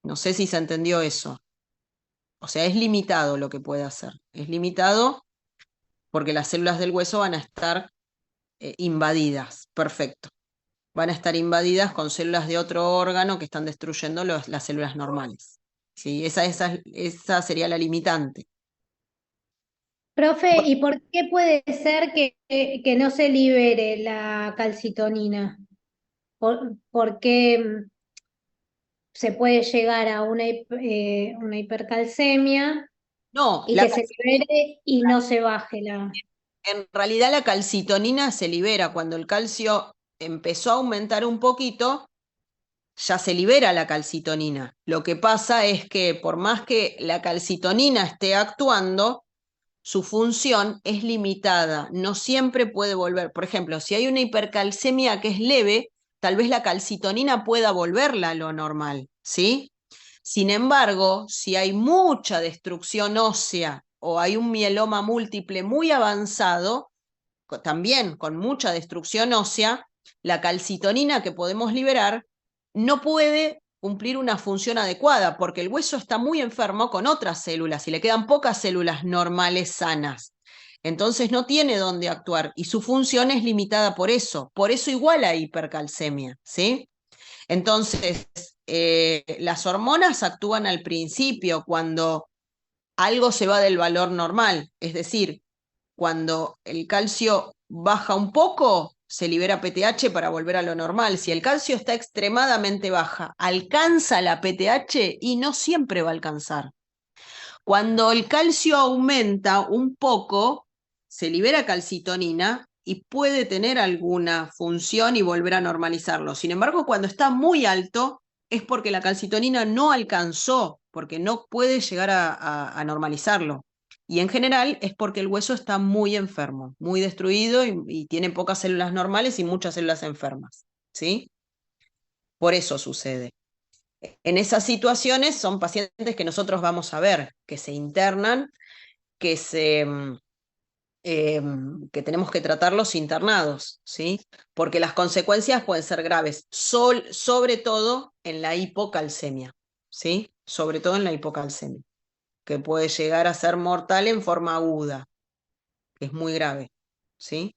Speaker 1: No sé si se entendió eso. O sea, es limitado lo que puede hacer. Es limitado porque las células del hueso van a estar invadidas. Perfecto. Van a estar invadidas con células de otro órgano que están destruyendo las células normales. ¿Sí? Esa sería la limitante.
Speaker 3: Profe, ¿y por qué puede ser que no se libere la calcitonina? ¿Por qué se puede llegar a una hipercalcemia
Speaker 1: No,
Speaker 3: y que se libere y no se baje la...
Speaker 1: en realidad la calcitonina se libera cuando el calcio empezó a aumentar un poquito, ya se libera la calcitonina. Lo que pasa es que por más que la calcitonina esté actuando, su función es limitada, no siempre puede volver. Por ejemplo, si hay una hipercalcemia que es leve, tal vez la calcitonina pueda volverla a lo normal, ¿sí? Sin embargo, si hay mucha destrucción ósea o hay un mieloma múltiple muy avanzado, también con mucha destrucción ósea, la calcitonina que podemos liberar no puede cumplir una función adecuada porque el hueso está muy enfermo con otras células y le quedan pocas células normales sanas. Entonces no tiene dónde actuar y su función es limitada por eso igual a hipercalcemia, ¿sí? Entonces, las hormonas actúan al principio cuando algo se va del valor normal, es decir, cuando el calcio baja un poco, se libera PTH para volver a lo normal. Si el calcio está extremadamente baja, ¿alcanza la PTH? Y no siempre va a alcanzar. Cuando el calcio aumenta un poco, se libera calcitonina y puede tener alguna función y volver a normalizarlo. Sin embargo, cuando está muy alto, es porque la calcitonina no alcanzó, porque no puede llegar a normalizarlo. Y en general es porque el hueso está muy enfermo, muy destruido y tiene pocas células normales y muchas células enfermas. ¿Sí? Por eso sucede. En esas situaciones son pacientes que nosotros vamos a ver, que se internan, que, que tenemos que tratarlos internados, ¿sí? Porque las consecuencias pueden ser graves, sobre todo en la hipocalcemia, ¿sí? Sobre todo en la hipocalcemia, que puede llegar a ser mortal en forma aguda, que es muy grave, ¿sí?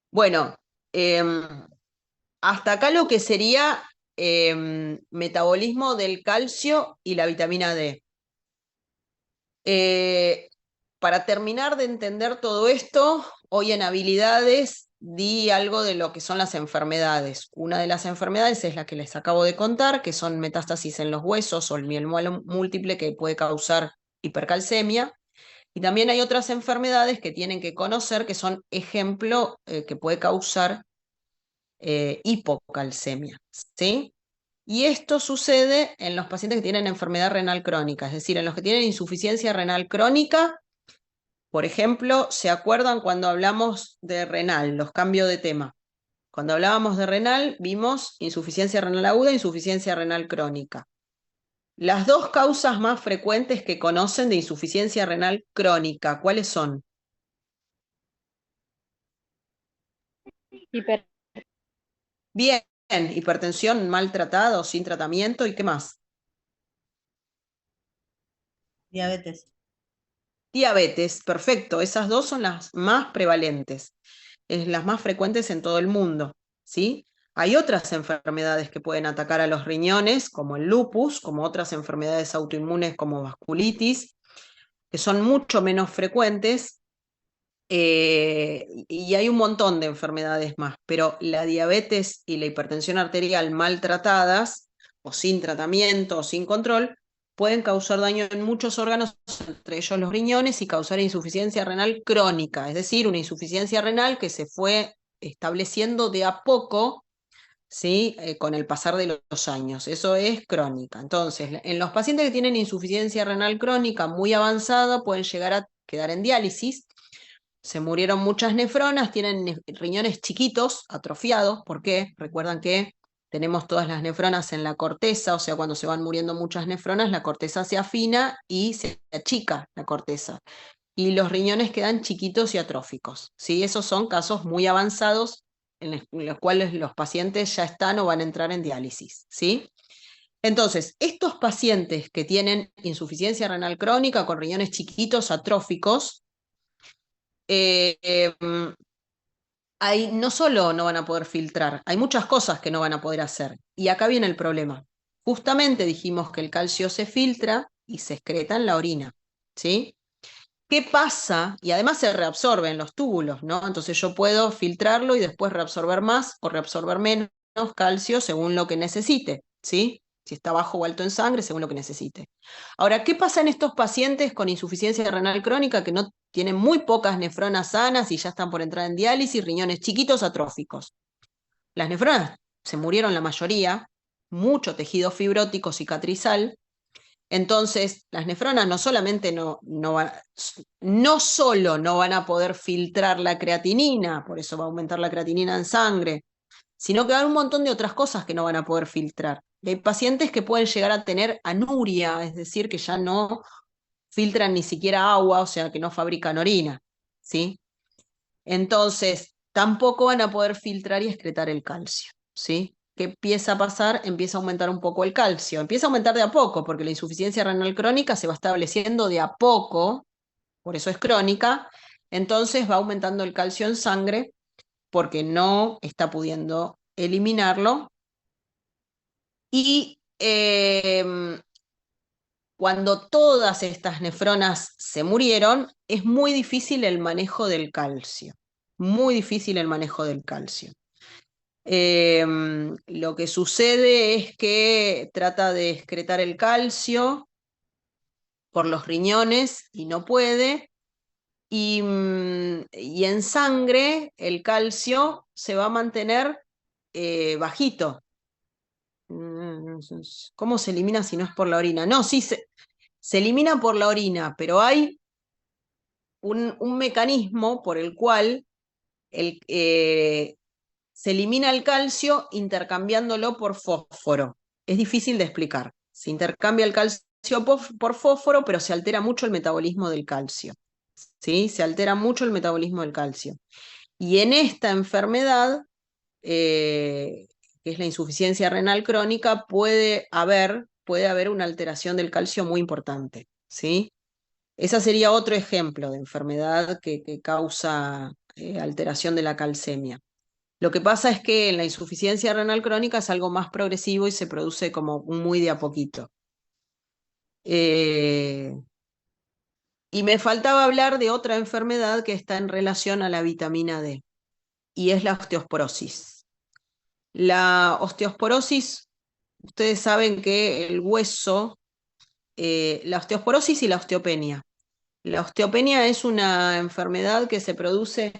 Speaker 1: Bueno, hasta acá lo que sería metabolismo del calcio y la vitamina D. Para terminar de entender todo esto, hoy en habilidades di algo de lo que son las enfermedades. Una de las enfermedades es la que les acabo de contar, que son metástasis en los huesos o el mieloma múltiple que puede causar hipercalcemia. Y también hay otras enfermedades que tienen que conocer que son ejemplo que puede causar hipocalcemia, ¿sí? Y esto sucede en los pacientes que tienen enfermedad renal crónica, es decir, en los que tienen insuficiencia renal crónica. Por ejemplo, ¿se acuerdan cuando hablamos de renal, los cambios de tema? Cuando hablábamos de renal, vimos insuficiencia renal aguda e insuficiencia renal crónica. Las dos causas más frecuentes que conocen de insuficiencia renal crónica, ¿cuáles son?
Speaker 4: Hiper-
Speaker 1: Bien, hipertensión mal tratada o sin tratamiento, ¿y qué más?
Speaker 2: Diabetes.
Speaker 1: Diabetes, perfecto. Esas dos son las más prevalentes, las más frecuentes en todo el mundo, ¿sí? Hay otras enfermedades que pueden atacar a los riñones, como el lupus, como otras enfermedades autoinmunes como vasculitis, que son mucho menos frecuentes, y hay un montón de enfermedades más, pero la diabetes y la hipertensión arterial maltratadas, o sin tratamiento, o sin control, pueden causar daño en muchos órganos, entre ellos los riñones, y causar insuficiencia renal crónica, es decir, una insuficiencia renal que se fue estableciendo de a poco, ¿sí? Con el pasar de los años. Eso es crónica. Entonces, en los pacientes que tienen insuficiencia renal crónica muy avanzada, pueden llegar a quedar en diálisis. Se murieron muchas nefronas, tienen riñones chiquitos, atrofiados. ¿Por qué? Recuerdan que tenemos todas las nefronas en la corteza, o sea, cuando se van muriendo muchas nefronas, la corteza se afina y se achica la corteza. Y los riñones quedan chiquitos y atróficos, ¿sí? Esos son casos muy avanzados en los cuales los pacientes ya están o van a entrar en diálisis, ¿sí? Entonces, estos pacientes que tienen insuficiencia renal crónica con riñones chiquitos, atróficos, no solo no van a poder filtrar, hay muchas cosas que no van a poder hacer. Y acá viene el problema. Justamente dijimos que el calcio se filtra y se excreta en la orina, ¿sí? ¿Qué pasa? Y además se reabsorbe en los túbulos, ¿no? Entonces yo puedo filtrarlo y después reabsorber más o reabsorber menos calcio según lo que necesite, ¿sí? Si está bajo o alto en sangre, según lo que necesite. Ahora, ¿qué pasa en estos pacientes con insuficiencia renal crónica que no tienen muy pocas nefronas sanas y ya están por entrar en diálisis, riñones chiquitos atróficos? Las nefronas se murieron la mayoría, mucho tejido fibrótico cicatrizal. Entonces, las nefronas no solamente no solo no van a poder filtrar la creatinina, por eso va a aumentar la creatinina en sangre, sino que hay un montón de otras cosas que no van a poder filtrar. Y hay pacientes que pueden llegar a tener anuria, es decir, que ya no filtran ni siquiera agua, o sea, que no fabrican orina, ¿sí? Entonces, tampoco van a poder filtrar y excretar el calcio, ¿sí? ¿Qué empieza a pasar? Empieza a aumentar un poco el calcio. Empieza a aumentar de a poco, porque la insuficiencia renal crónica se va estableciendo de a poco, por eso es crónica, entonces va aumentando el calcio en sangre porque no está pudiendo eliminarlo. Y cuando todas estas nefronas se murieron, es muy difícil el manejo del calcio. Muy difícil el manejo del calcio. Lo que sucede es que trata de excretar el calcio por los riñones y no puede. Y en sangre el calcio se va a mantener bajito. ¿Cómo se elimina si no es por la orina? No, sí, se elimina por la orina, pero hay un mecanismo por el cual se elimina el calcio intercambiándolo por fósforo. Es difícil de explicar. Se intercambia el calcio por fósforo, pero se altera mucho el metabolismo del calcio. ¿Sí? Se altera mucho el metabolismo del calcio. Y en esta enfermedad, que es la insuficiencia renal crónica, puede haber una alteración del calcio muy importante. ¿Sí? Ese sería otro ejemplo de enfermedad que causa alteración de la calcemia. Lo que pasa es que en la insuficiencia renal crónica es algo más progresivo y se produce como muy de a poquito. Y me faltaba hablar de otra enfermedad que está en relación a la vitamina D, y es la osteoporosis. La osteoporosis, ustedes saben que el hueso, la osteoporosis y la osteopenia. La osteopenia es una enfermedad que se produce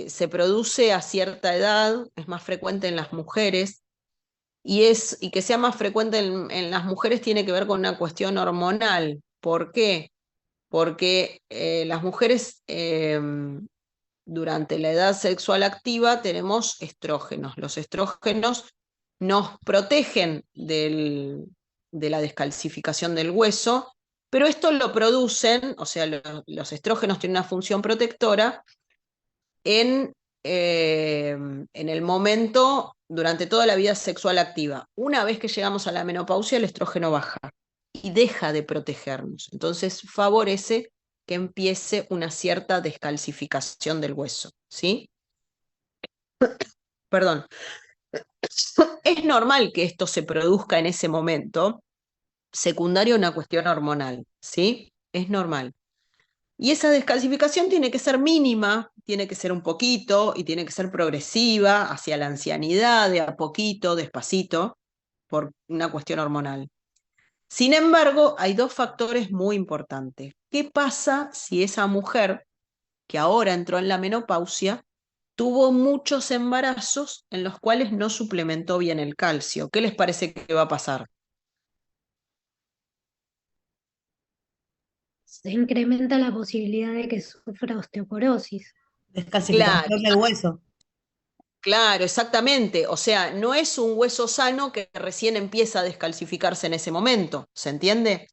Speaker 1: se produce a cierta edad, es más frecuente en las mujeres, y que sea más frecuente en las mujeres tiene que ver con una cuestión hormonal. ¿Por qué? Porque las mujeres durante la edad sexual activa tenemos estrógenos. Los estrógenos nos protegen de la descalcificación del hueso, pero esto lo producen, o sea, los estrógenos tienen una función protectora en el momento, durante toda la vida sexual activa. Una vez que llegamos a la menopausia, el estrógeno baja y deja de protegernos. Entonces favorece que empiece una cierta descalcificación del hueso, ¿sí? Perdón. Es normal que esto se produzca en ese momento, secundario a una cuestión hormonal, ¿sí? Es normal. Y esa descalcificación tiene que ser mínima, tiene que ser un poquito y tiene que ser progresiva hacia la ancianidad, de a poquito, despacito, por una cuestión hormonal. Sin embargo, hay dos factores muy importantes. ¿Qué pasa si esa mujer que ahora entró en la menopausia tuvo muchos embarazos en los cuales no suplementó bien el calcio? ¿Qué les parece que va a pasar?
Speaker 3: Se incrementa la posibilidad de que sufra osteoporosis.
Speaker 1: Claro,
Speaker 2: Descalcificación del hueso.
Speaker 1: claro, exactamente. O sea, no es un hueso sano que recién empieza a descalcificarse en ese momento, ¿se entiende?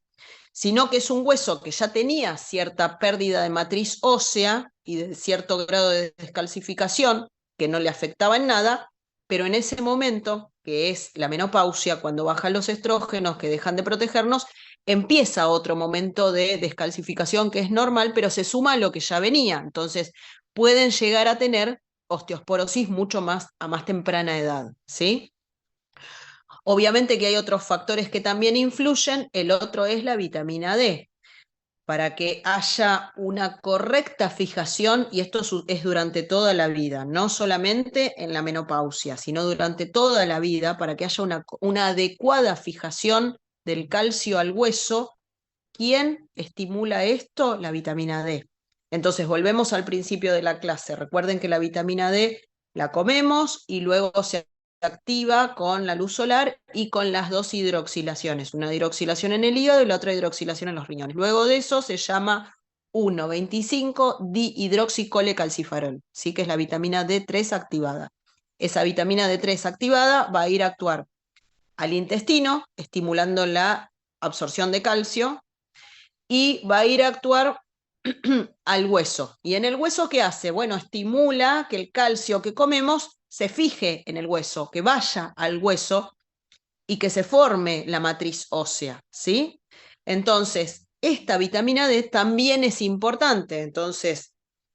Speaker 1: Sino que es un hueso que ya tenía cierta pérdida de matriz ósea y de cierto grado de descalcificación, que no le afectaba en nada, pero en ese momento, que es la menopausia, cuando bajan los estrógenos que dejan de protegernos, empieza otro momento de descalcificación que es normal, pero se suma a lo que ya venía. Entonces, pueden llegar a tener osteosporosis mucho más a más temprana edad, ¿sí? Obviamente que hay otros factores que también influyen, el otro es la vitamina D. Para que haya una correcta fijación, y esto es durante toda la vida, no solamente en la menopausia, sino durante toda la vida, para que haya una adecuada fijación del calcio al hueso. ¿Quién estimula esto? La vitamina D. Entonces, volvemos al principio de la clase. Recuerden que la vitamina D la comemos y luego se activa con la luz solar y con las dos hidroxilaciones. Una hidroxilación en el hígado y la otra hidroxilación en los riñones. Luego de eso se llama 1,25-dihidroxicolecalcifarol, ¿sí? Que es la vitamina D3 activada. Esa vitamina D3 activada va a ir a actuar al intestino, estimulando la absorción de calcio, y va a ir a actuar al hueso. ¿Y en el hueso qué hace? Bueno, estimula que el calcio que comemos se fije en el hueso, que vaya al hueso y que se forme la matriz ósea, ¿sí? Entonces, esta vitamina D también es importante. Entonces,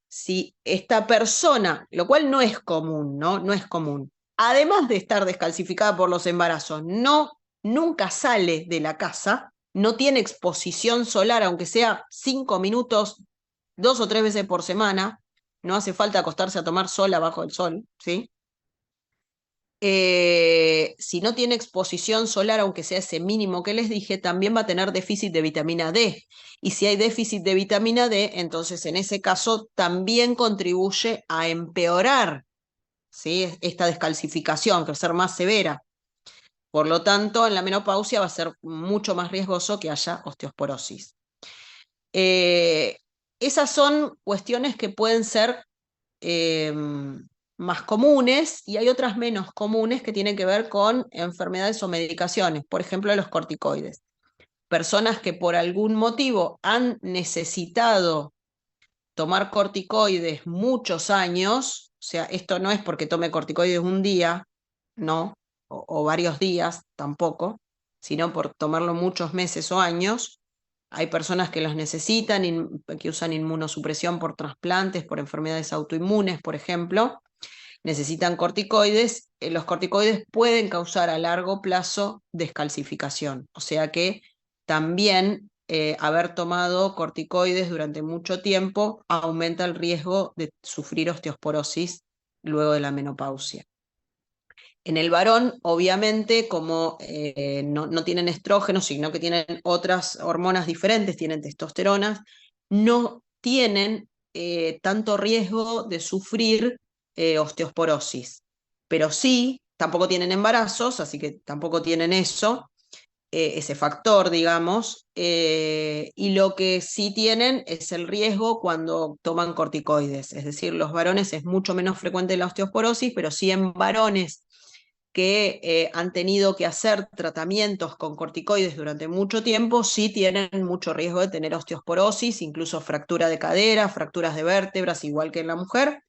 Speaker 1: si esta persona, lo cual no es común, ¿no? No es común, además de estar descalcificada por los embarazos, nunca sale de la casa, no tiene exposición solar, aunque sea 5 minutos, 2 o 3 veces por semana, no hace falta acostarse a tomar sol abajo del sol, ¿sí? Si no tiene exposición solar, aunque sea ese mínimo que les dije, también va a tener déficit de vitamina D. Y si hay déficit de vitamina D, entonces en ese caso también contribuye a empeorar, ¿sí?, esta descalcificación, que va a ser más severa. Por lo tanto, en la menopausia va a ser mucho más riesgoso que haya osteosporosis. Esas son cuestiones que pueden ser más comunes, y hay otras menos comunes que tienen que ver con enfermedades o medicaciones, por ejemplo, los corticoides. Personas que por algún motivo han necesitado tomar corticoides muchos años, o sea, esto no es porque tome corticoides un día, no, o varios días tampoco, sino por tomarlo muchos meses o años. Hay personas que los necesitan, que usan inmunosupresión por trasplantes, por enfermedades autoinmunes, por ejemplo, necesitan corticoides. Los corticoides pueden causar a largo plazo descalcificación, o sea que también haber tomado corticoides durante mucho tiempo aumenta el riesgo de sufrir osteosporosis luego de la menopausia. En el varón, obviamente, como no tienen estrógenos, sino que tienen otras hormonas diferentes, tienen testosteronas, no tienen tanto riesgo de sufrir osteosporosis. Pero sí, tampoco tienen embarazos, así que tampoco tienen eso, ese factor, digamos, y lo que sí tienen es el riesgo cuando toman corticoides. Es decir, los varones es mucho menos frecuente la osteosporosis, pero sí en varones que han tenido que hacer tratamientos con corticoides durante mucho tiempo, sí tienen mucho riesgo de tener osteosporosis, incluso fractura de cadera, fracturas de vértebras, igual que en la mujer,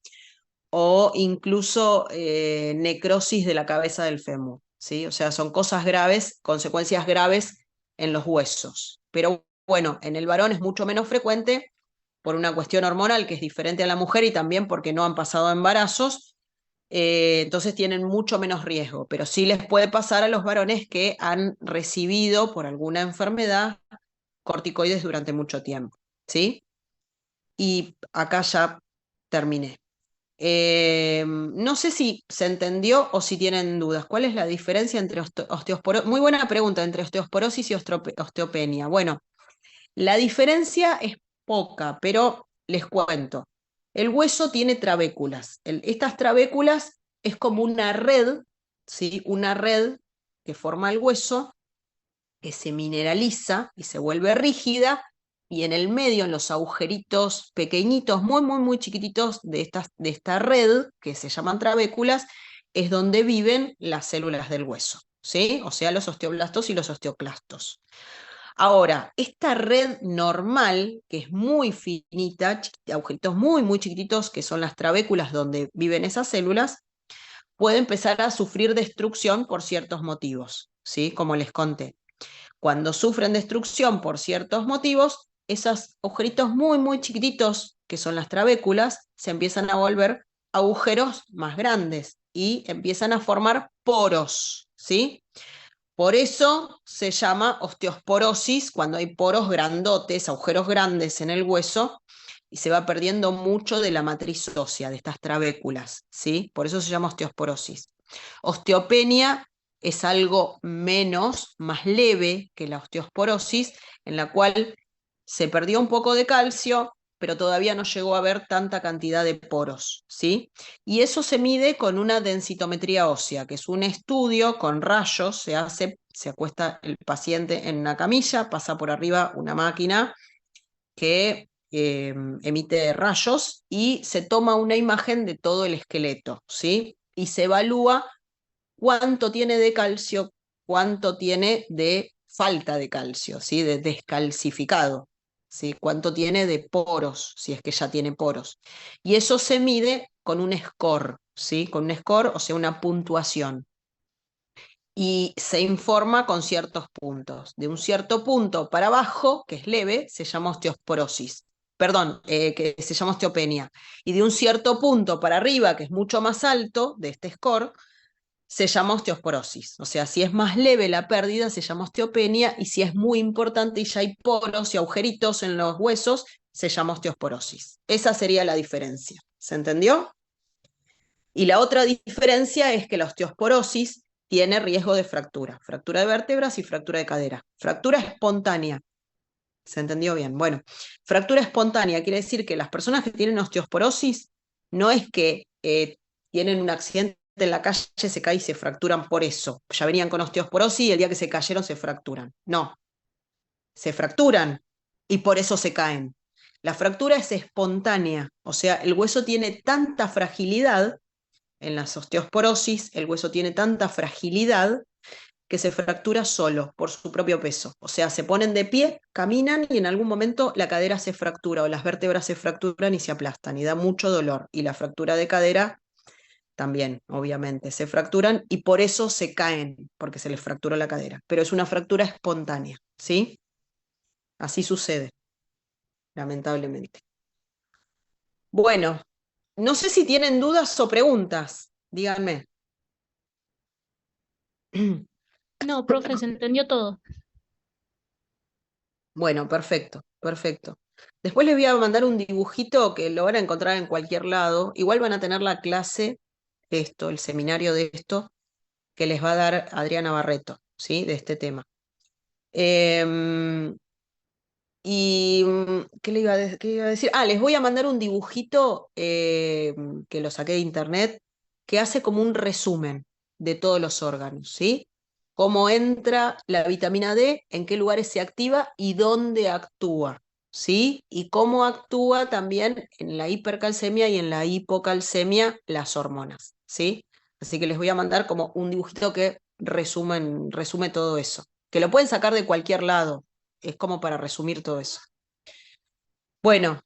Speaker 1: o incluso necrosis de la cabeza del fémur, ¿sí? O sea, son cosas graves, consecuencias graves en los huesos. Pero bueno, en el varón es mucho menos frecuente por una cuestión hormonal que es diferente a la mujer y también porque no han pasado embarazos, entonces tienen mucho menos riesgo, pero sí les puede pasar a los varones que han recibido por alguna enfermedad corticoides durante mucho tiempo, ¿sí? Y acá ya terminé. No sé si se entendió o si tienen dudas. ¿Cuál es la diferencia entre osteosporosis? Muy buena pregunta, entre osteosporosis y osteopenia. Bueno, la diferencia es poca, pero les cuento. El hueso tiene trabéculas. Estas trabéculas es como una red, ¿sí? Una red que forma el hueso, que se mineraliza y se vuelve rígida, y en el medio, en los agujeritos pequeñitos, muy, muy, muy chiquititos de esta red, que se llaman trabéculas, es donde viven las células del hueso, ¿sí? O sea, los osteoblastos y los osteoclastos. Ahora, esta red normal, que es muy finita, agujeritos muy, muy chiquititos, que son las trabéculas donde viven esas células, puede empezar a sufrir destrucción por ciertos motivos, ¿sí? Como les conté. Cuando sufren destrucción por ciertos motivos, esos agujeritos muy, muy chiquititos, que son las trabéculas, se empiezan a volver agujeros más grandes y empiezan a formar poros, ¿sí? Por eso se llama osteosporosis cuando hay poros grandotes, agujeros grandes en el hueso, y se va perdiendo mucho de la matriz ósea, de estas trabéculas, ¿sí? Por eso se llama osteosporosis. Osteopenia es algo menos, más leve que la osteosporosis, en la cual se perdió un poco de calcio, pero todavía no llegó a haber tanta cantidad de poros, ¿sí? Y eso se mide con una densitometría ósea, que es un estudio con rayos, se acuesta el paciente en una camilla, pasa por arriba una máquina que emite rayos y se toma una imagen de todo el esqueleto, ¿sí? Y se evalúa cuánto tiene de calcio, cuánto tiene de falta de calcio, ¿sí? De descalcificado, ¿sí? Cuánto tiene de poros, si es que ya tiene poros. Y eso se mide con un score, ¿sí? Con un score, o sea, una puntuación. Y se informa con ciertos puntos. De un cierto punto para abajo, que es leve, se llama osteosporosis. Perdón, que se llama osteopenia. Y de un cierto punto para arriba, que es mucho más alto, de este score, se llama osteoporosis. O sea, si es más leve la pérdida, se llama osteopenia, y si es muy importante y ya hay poros y agujeritos en los huesos, se llama osteoporosis. Esa sería la diferencia. ¿Se entendió? Y la otra diferencia es que la osteoporosis tiene riesgo de fractura de vértebras y fractura de cadera. Fractura espontánea. ¿Se entendió bien? Bueno, fractura espontánea quiere decir que las personas que tienen osteoporosis no es que tienen un accidente en la calle, se caen y se fracturan por eso. Ya venían con osteoporosis y el día que se cayeron se fracturan. No, se fracturan y por eso se caen. La fractura es espontánea, o sea, el hueso tiene tanta fragilidad, en las osteoporosis, el hueso tiene tanta fragilidad que se fractura solo por su propio peso. O sea, se ponen de pie, caminan y en algún momento la cadera se fractura o las vértebras se fracturan y se aplastan y da mucho dolor. Y la fractura de cadera también, obviamente, se fracturan y por eso se caen, porque se les fracturó la cadera. Pero es una fractura espontánea, ¿sí? Así sucede, lamentablemente. Bueno, no sé si tienen dudas o preguntas, díganme.
Speaker 4: No, profe, se entendió todo.
Speaker 1: Bueno, perfecto, perfecto. Después les voy a mandar un dibujito que lo van a encontrar en cualquier lado. Igual van a tener la clase, esto, el seminario de esto, que les va a dar Adriana Barreto, ¿sí? De este tema. Em, ¿qué le iba qué iba a decir? Ah, les voy a mandar un dibujito que lo saqué de internet, que hace como un resumen de todos los órganos, ¿sí? Cómo entra la vitamina D, en qué lugares se activa y dónde actúa, ¿sí? Y cómo actúa también en la hipercalcemia y en la hipocalcemia las hormonas, ¿sí? Así que les voy a mandar como un dibujito que resume todo eso, que lo pueden sacar de cualquier lado, es como para resumir todo eso. Bueno,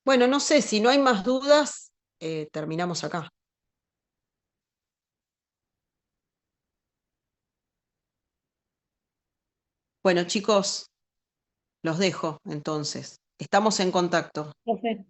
Speaker 1: bueno, no sé, si no hay más dudas, terminamos acá. Bueno, chicos, los dejo entonces. Estamos en contacto.
Speaker 3: Profe.